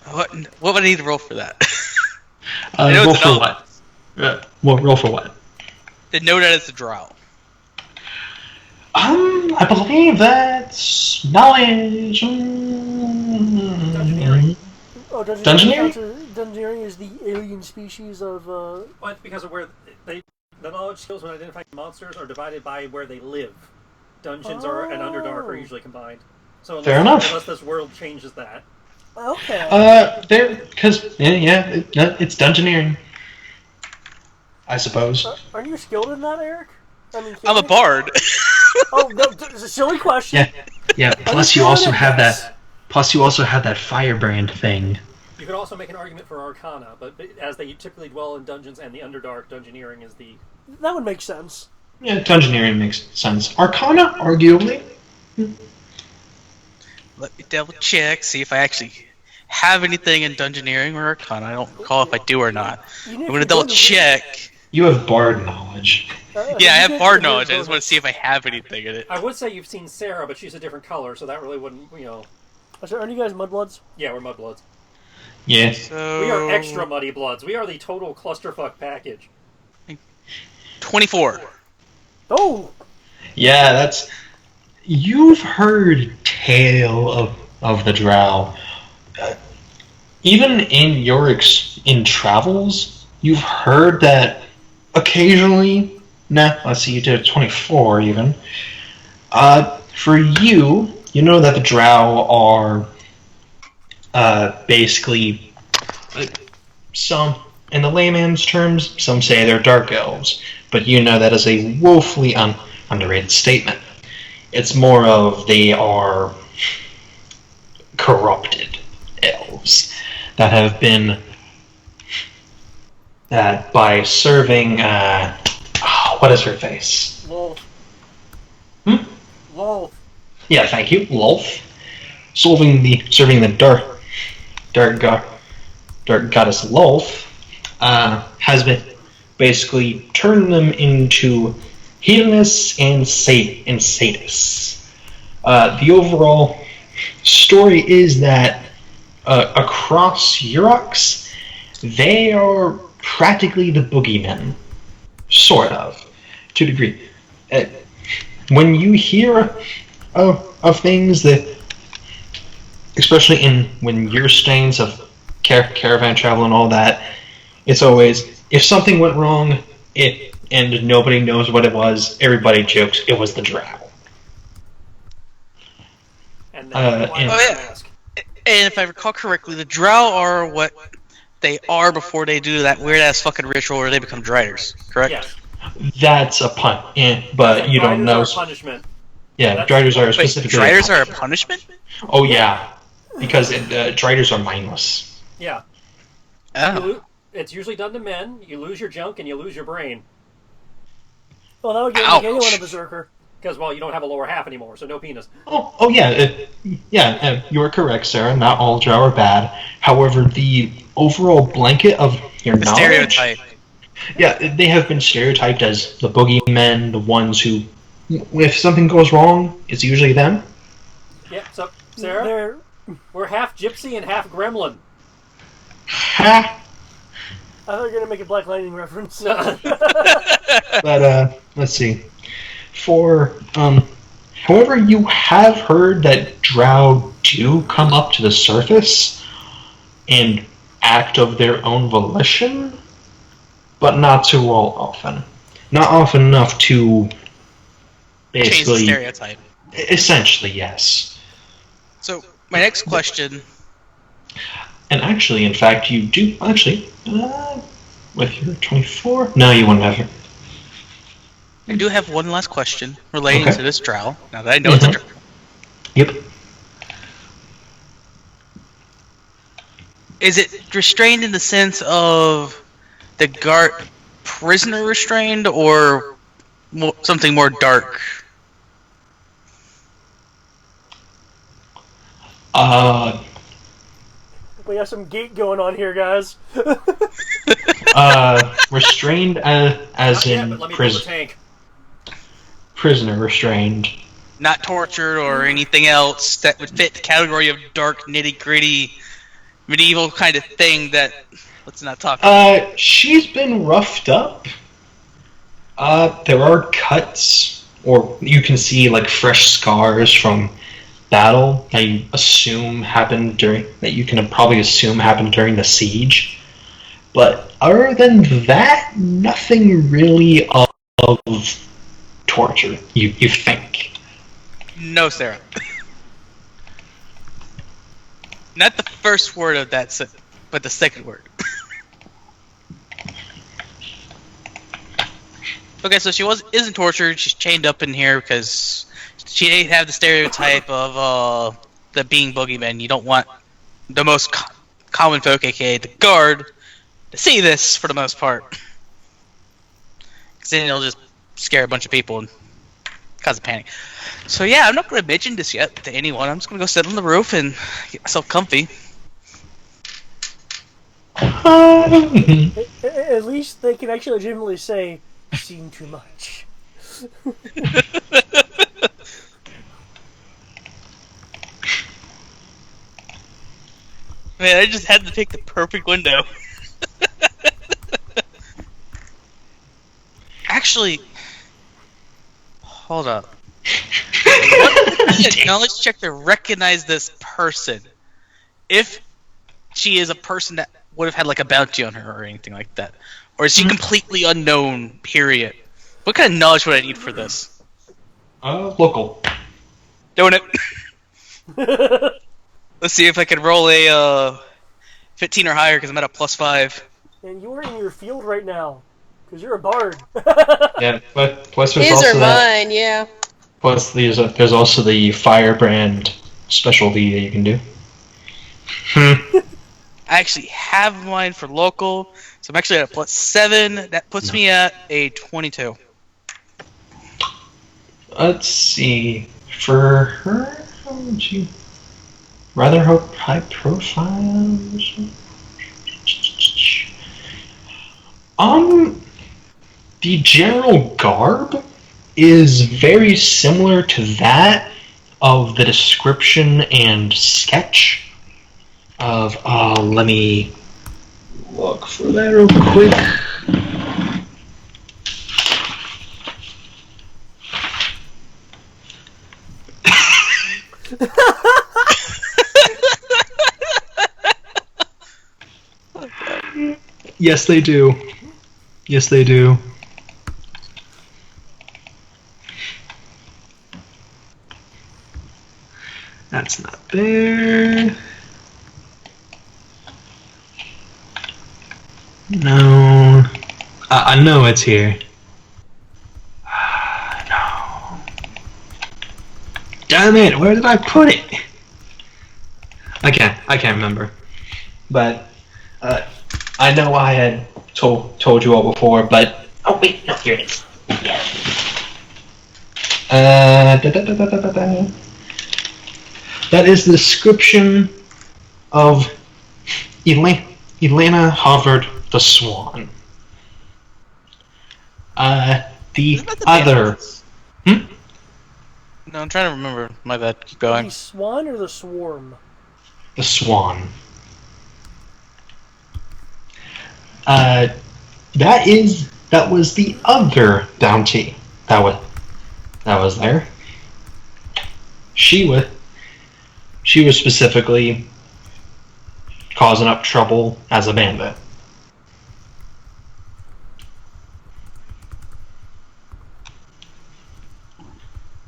What would I need to roll for that? Roll for what? Roll for what? To know that it's a drow. I believe that's knowledge. Dungeoneering. Oh, Dungeoneering? Dungeoneering is the alien species of. Well, it's because of where the knowledge skills when identifying monsters are divided by where they live. Dungeons and Underdark are usually combined. So Fair enough. Unless this world changes that. Okay. It's dungeoneering, I suppose. Are you skilled in that, Eric? I mean, I'm a bard. Oh, no, it's a silly question. Yeah. Plus you also have that. Plus you also have that Firebrand thing. You could also make an argument for Arcana, but as they typically dwell in dungeons and the Underdark, Dungeoneering is the... That would make sense. Yeah, Dungeoneering makes sense. Arcana, arguably. Let me double check, see if I actually have anything in Dungeoneering or Arcana. I don't recall if I do or not. I'm gonna double check. You have bard knowledge. Yeah, I have bard knowledge. I just want to see if I have anything in it. I would say you've seen Sarah, but she's a different color, so that really wouldn't, Aren't you guys mudbloods? Yeah, we're mudbloods. Yeah. So... We are extra muddy bloods. We are the total clusterfuck package. 24. Oh! Yeah, that's... You've heard tale of the drow. Even in your in travels, you've heard that occasionally... let's see, you did a 24 even. For you, you know that the drow are basically... some, in the layman's terms, some say they're dark elves. But you know that is a woefully underrated statement. It's more of they are corrupted elves that have been that by serving what is her face? Lol. Hmm? Lol. Yeah, thank you, Lolth. Serving the dark goddess Lolth has been basically turned them into hedonists and sadists. The overall story is that across Urox, they are practically the boogeymen, sort of, to a degree. When you hear of things that, especially when you're staying of caravan travel and all that, it's always, if something went wrong, and nobody knows what it was, everybody jokes it was the drow. And mask. And if I recall correctly, the drow are what they are before they do that weird-ass fucking ritual where they become driders, correct? Yes. That's a pun, but you don't know. Are punishment. Yeah, driders are specifically. Wait, driders are a punishment? Oh yeah, because driders are mindless. Yeah. Oh. It's usually done to men. You lose your junk and you lose your brain. Well, that would make Ouch. anyone a berserker. Because, well, you don't have a lower half anymore, so no penis. Oh yeah, you are correct, Sarah. Not all drow are bad. However, the overall blanket of your The knowledge. stereotype. Yeah, they have been stereotyped as the boogeymen, the ones who, if something goes wrong, it's usually them. Yeah, so, Sarah, we're half gypsy and half gremlin. Ha! I thought you were going to make a Black Lightning reference. But let's see. For However, you have heard that drow do come up to the surface and act of their own volition, but not too often. Not often enough to Change the basically... stereotype. Essentially, yes. So, my next question... And actually, in fact, you do... Actually, with your 24... No, you wouldn't have it. I do have one last question relating to this drow, now that I know it's a drow. Yep. Is it restrained in the sense of the guard prisoner restrained, or something more dark? We have some gate going on here, guys. Restrained as in prisoner restrained. Not tortured or anything else that would fit the category of dark, nitty-gritty, medieval kind of thing that... Let's not talk about. She's been roughed up. There are cuts, or you can see, like, fresh scars from battle that you assume happened during... that you can probably assume happened during the siege. But other than that, nothing really of torture, you think. No, Sarah. Not the first word of that sentence, but the second word. Okay, so she isn't tortured. She's chained up in here because she didn't have the stereotype of the being boogeyman. You don't want the most common folk, aka the guard, to see this for the most part, because then it'll just scare a bunch of people and cause a panic. So yeah, I'm not going to mention this yet to anyone. I'm just going to go sit on the roof and get myself comfy. At least they can actually legitimately say, "Seen too much." Man, I just had to pick the perfect window. Actually, hold up. Now let's check to recognize this person. If she is a person that would have had like a bounty on her or anything like that. Or is she completely unknown, period? What kind of knowledge would I need for this? Local. Doing it. Let's see if I can roll a 15 or higher because I'm at a +5. And you're in your field right now. Because you're a bard. Yeah, but plus there's His also or that. mine, yeah. Plus there's also the Firebrand specialty that you can do. I actually have mine for local, so I'm actually at a +7. That puts me at a 22. Let's see. For her, how would she rather high profile? The general garb is very similar to that of the description and sketch of, let me look for that real quick. Yes, they do. Yes, they do. That's not there. No. I know it's here. No. Damn it, where did I put it? I can't remember. But, I know I had told you all before, but... Oh, wait, no, here it is. That is the description of Elena Harvard the Swan. The other... No, I'm trying to remember. My bad. Keep going. The swan or the swarm? The Swan. That was the other bounty that was there. she was specifically causing up trouble as a bandit.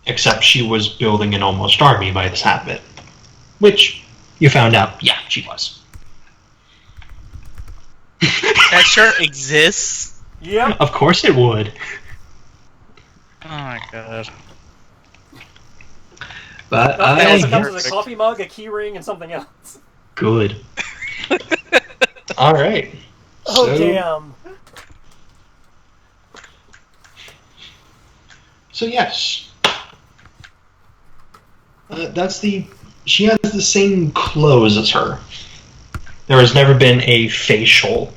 Except she was building an almost army by the sound of it. Which, you found out, yeah, she was. That sure exists. Yep. Of course it would. Oh my god. But It also comes Perfect. with a coffee mug, a key ring, and something else. Good. Alright. Oh, So- damn. So yes. She has the same clothes as her. There has never been a facial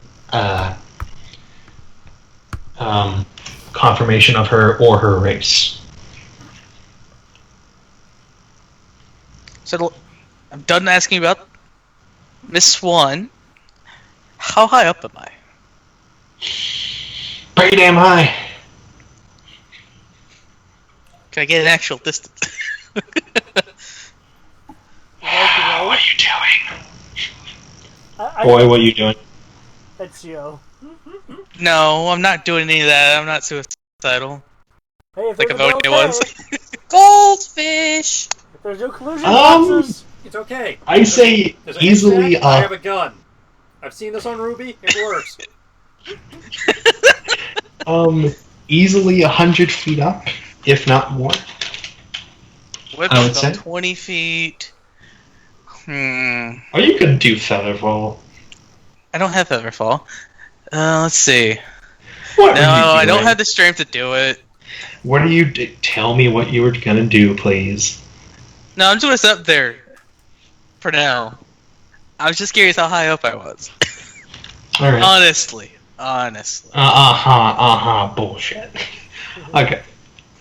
confirmation of her or her race. So I'm done asking about Miss Swan. How high up am I? Pretty damn high. Can I get an actual distance? What are you doing? I, Boy, what are you doing? That's Yo. No, I'm not doing any of that. I'm not suicidal. Hey, if Like there's Avonia no was. Goldfish! If there's no collusion boxes, It's okay. I say There's an easily X-Pack, I have a gun. I've seen this on Ruby. It works. easily 100 feet up, if not more. Whip I would about say. 20 feet. Or you could do Featherfall. I don't have Featherfall. Let's see. What No, are you I don't doing? have the strength to do it. What are you tell me what you were gonna do, please. No, I'm just up there. For now. I was just curious how high up I was. Alright. Honestly. Bullshit. Okay.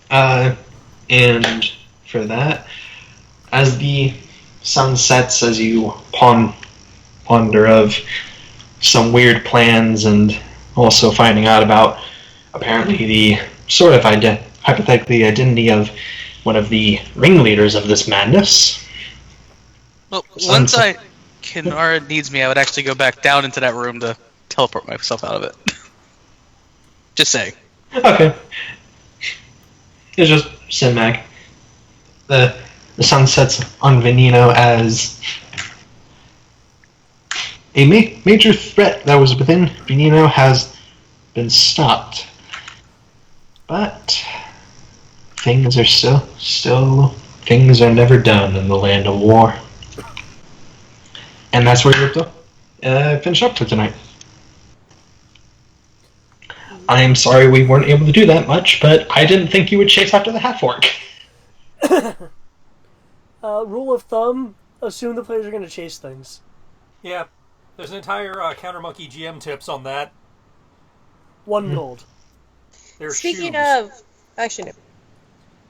And for that, as the sun sets, as you ponder of some weird plans and also finding out about apparently the sort of hypothetically identity of one of the ringleaders of this madness. Well, once Sunset. Kinara needs me, I would actually go back down into that room to teleport myself out of it. Just saying. Okay. It's just Sinmag. The sun sets on Veneno as a major threat that was within Veneno has been stopped. But things are still things are never done in the land of war. And that's where we'll finish up for tonight. I am sorry we weren't able to do that much, but I didn't think you would chase after the half-orc. rule of thumb, assume the players are going to chase things. Yeah. There's an entire Counter Monkey GM tips on that. 1 gold. Their Speaking shoes. of... Actually, no.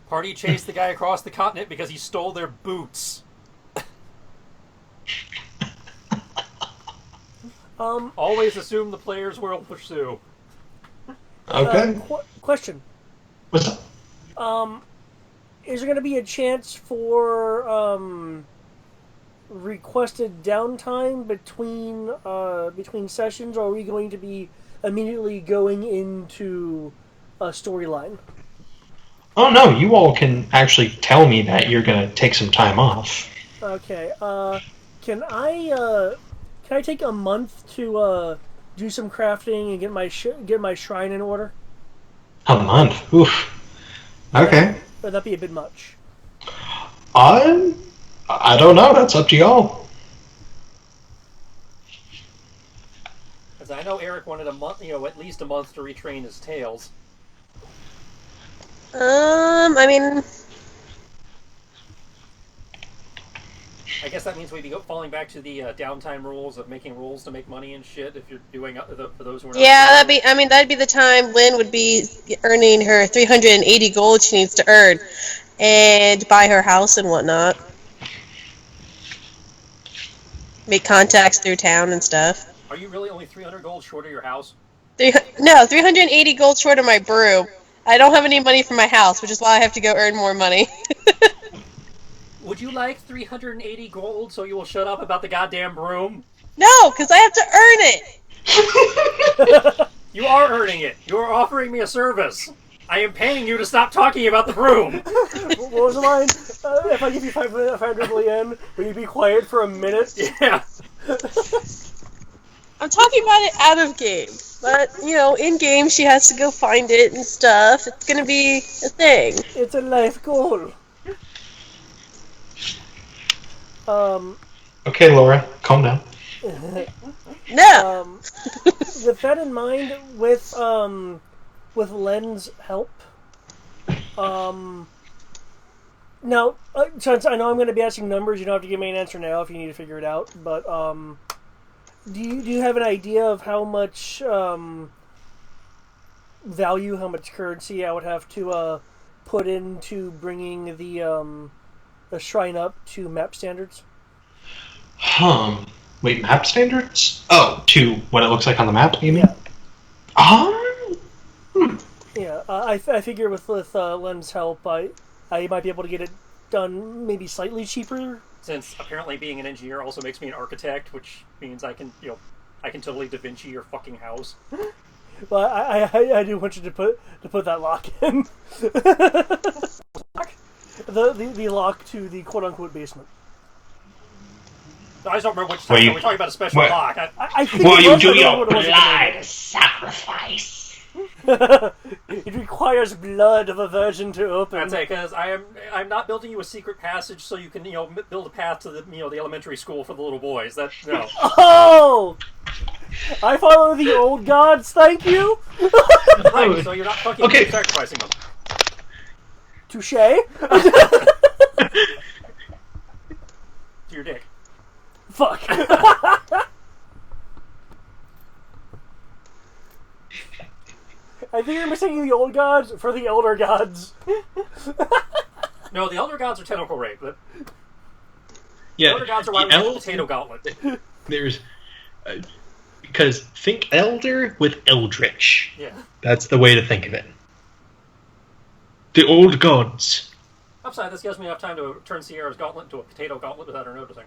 Party chased the guy across the continent because he stole their boots. Always assume the players will pursue. Okay. Question. What's up? Is there going to be a chance for requested downtime between sessions, or are we going to be immediately going into a storyline? Oh no, you all can actually tell me that you're gonna take some time off. Okay. Can I take a month to do some crafting and get my shrine in order? A month? Oof. Okay. Or would that be a bit much? I don't know. That's up to y'all. As I know Eric wanted a month, at least a month to retrain his tails. I mean... I guess that means we'd be falling back to the downtime rules of making rules to make money and shit. If you're doing for those who are not Yeah, that'd be the time Lynn would be earning her 380 gold she needs to earn, and buy her house and whatnot. Make contacts through town and stuff. Are you really only 300 gold short of your house? 380 gold short of my brew. I don't have any money for my house, which is why I have to go earn more money. would you like 380 gold so you will shut up about the goddamn broom? No, because I have to earn it. You are earning it. You are offering me a service. I am paying you to stop talking about the broom. What was the line? If I give you 500 yen, will you be quiet for a minute? Yeah. I'm talking about it out of game. But, in game she has to go find it and stuff. It's gonna be a thing. It's a life goal. Okay, Laura, calm down. No! With that in mind, with Len's help, now, since I know I'm going to be asking numbers, you don't have to give me an answer now if you need to figure it out, but, do you have an idea of how much, value, how much currency I would have to, put into bringing the shrine up to map standards? Wait, map standards? Oh, to what it looks like on the map, you mean? Yeah. Yeah, I figure with Len's help, I might be able to get it done maybe slightly cheaper. Since apparently being an engineer also makes me an architect, which means I can totally Da Vinci your fucking house. Well, I do want you to put that lock in. the lock to the quote unquote basement. I just don't remember which time. We're talking about a special lock. I think will you do your blood sacrifice? It requires blood of a virgin to open. I'd say because I'm not building you a secret passage so you can build a path to the elementary school for the little boys. That no. Oh, I follow the old gods. Thank you. Right, so you're not fucking sacrificing them. Touche. To your dick. Fuck. I think you're mistaking the old gods for the elder gods. No, the elder gods are tentacle rape. But Yeah, the elder gods are why we have a potato gauntlet. There's because think elder with eldritch. Yeah. That's the way to think of it. The old gods. Upside, this gives me enough time to turn Sierra's gauntlet into a potato gauntlet without her noticing.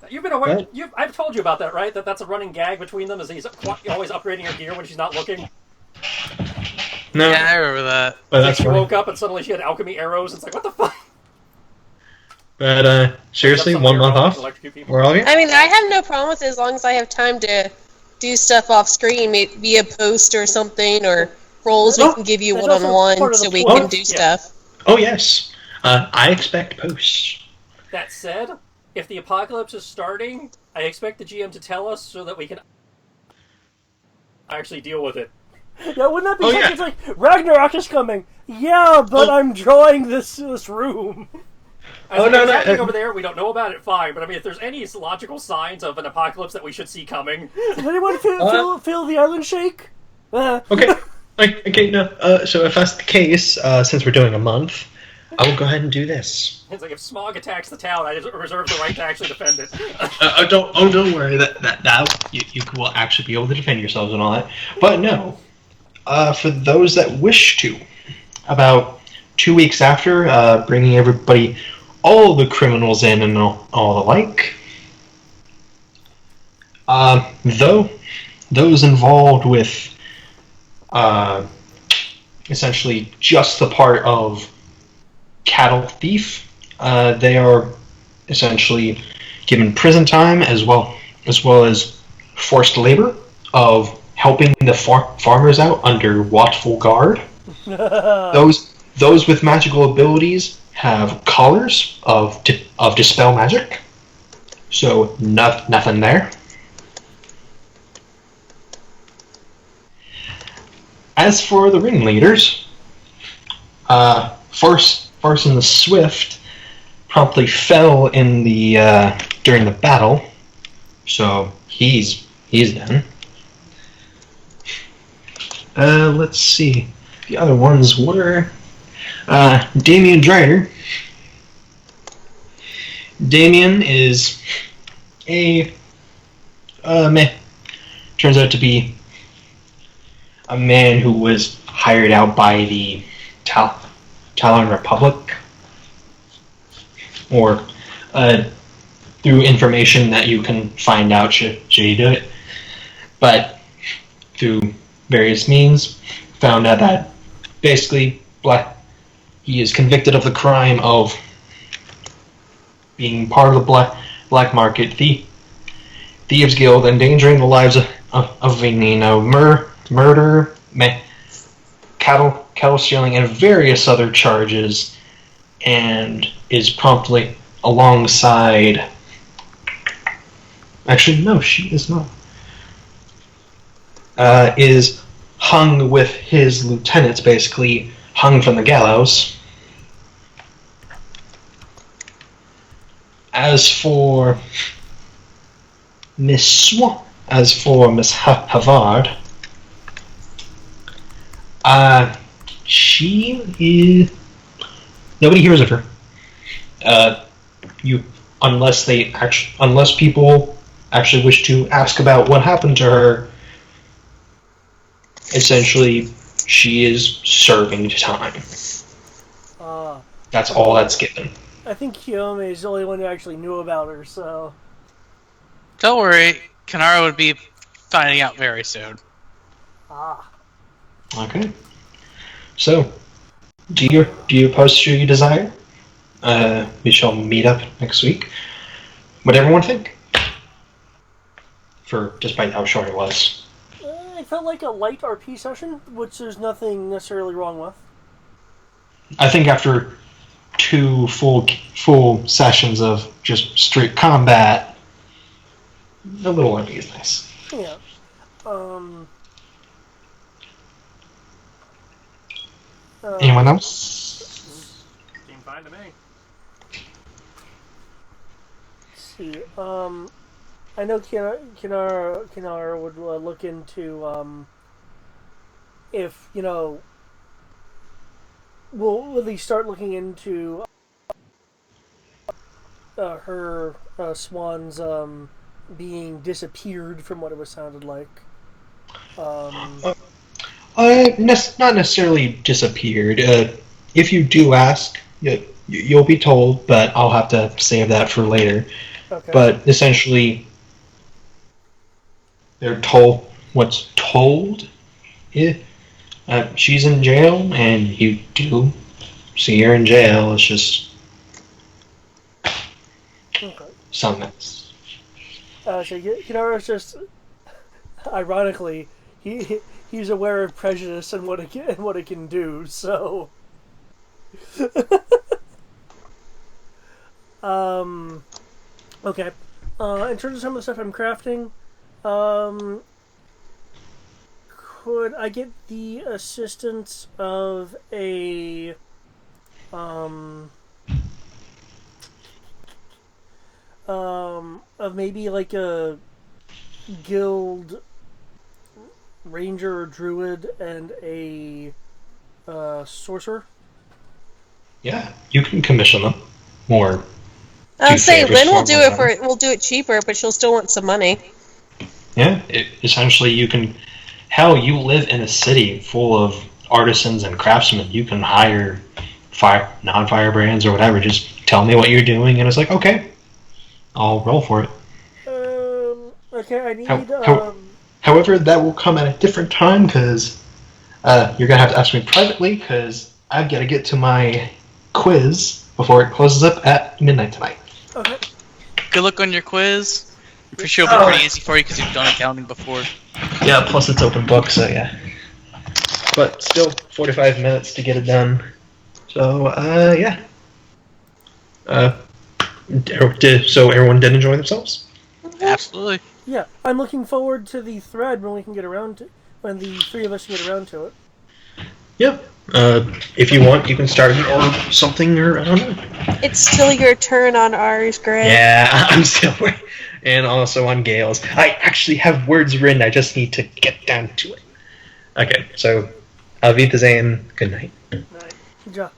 You've been aware. I've told you about that, right? That's a running gag between them, as he's always upgrading her gear when she's not looking. No. Yeah, I remember that. But that's she right. woke up and suddenly she had alchemy arrows. It's like, what the fuck? But seriously, 1 month off. We're all here. I mean, I have no problem with it as long as I have time to do stuff off screen, maybe via post or something, or roles we can give you one-on-one so we can do stuff. Oh yes, I expect posts. That said, if the apocalypse is starting, I expect the GM to tell us so that we can actually deal with it. Yeah, wouldn't that be It's like, Ragnarok is coming. Yeah, but I'm drawing this room. Happening over there, we don't know about it, fine. But I mean, if there's any logical signs of an apocalypse that we should see coming... Does anyone feel the island shake? Okay, no. So if that's the case, since we're doing a month, I will go ahead and do this. It's like if smog attacks the town, I just reserve the right to actually defend it. Don't worry. That you will actually be able to defend yourselves and all that. But no, for those that wish to, about 2 weeks after, bringing everybody, all the criminals in and all the like. Though those involved with essentially just the part of cattle thief, they are essentially given prison time as well as forced labor of helping the farmers out under watchful guard. Those with magical abilities have collars of dispel magic, so nothing there. As for the ringleaders, Farson the Swift promptly fell in the during the battle, so he's done. Let's see. The other ones were Damien Drider. Damien is turns out to be a man who was hired out by the Talon Republic, or through information that you can find out should you do it. But through various means, found out that basically he is convicted of the crime of being part of the black market, Thieves Guild, endangering the lives of murder, cattle stealing, and various other charges, and is promptly alongside... Actually, no, she is not. Is hung with his lieutenants, basically hung from the gallows. As for Miss Havard, she is... Nobody hears of her. Unless people actually wish to ask about what happened to her, essentially, she is serving time. That's all that's given. I think Kiyome is the only one who actually knew about her, so... Don't worry, Kanara would be finding out very soon. Okay. So, do you posture you desire? We shall meet up next week. What did everyone think? Despite how short it was. It felt like a light RP session, which there's nothing necessarily wrong with. I think after 2 full sessions of just straight combat, a little RP is nice. Yeah. Anyone else? Seemed fine to me. Let's see. I know Kinara would look into if will they start looking into her swans being disappeared from what it was sounded like. Not necessarily disappeared. If you do ask, you'll be told, but I'll have to save that for later. Okay. But essentially, they're told what's told. She's in jail, and you do see her in jail. It's just some mess. So Kinara's just, ironically, he's aware of prejudice and what it can do. So, okay. In terms of some of the stuff I'm crafting, could I get the assistance of a of maybe like a guild ranger or druid and a sorcerer? Yeah, you can commission them. Or I would say Lynn will do it we'll do it cheaper, but she'll still want some money. Yeah, essentially you can... Hell, you live in a city full of artisans and craftsmen. You can hire non-firebrands or whatever. Just tell me what you're doing, and it's like, okay, I'll roll for it. Okay, I need... However, that will come at a different time, because you're going to have to ask me privately, because I've got to get to my quiz before it closes up at midnight tonight. Okay. Good luck on your quiz. I'm pretty sure it'll be pretty easy for you because you've done accounting before. Yeah, plus it's open book, so yeah. But still, 45 minutes to get it done. So, yeah. So everyone did enjoy themselves? Absolutely. Yeah, I'm looking forward to the thread when we can get around to when the three of us can get around to it. Yep. If you want, you can start it or something, or I don't know. It's still your turn on ours, Greg. Yeah, I'm still... And also on Gale's. I actually have words written, I just need to get down to it. Okay, so, Auf Wiedersehen, good night. Night. Good job.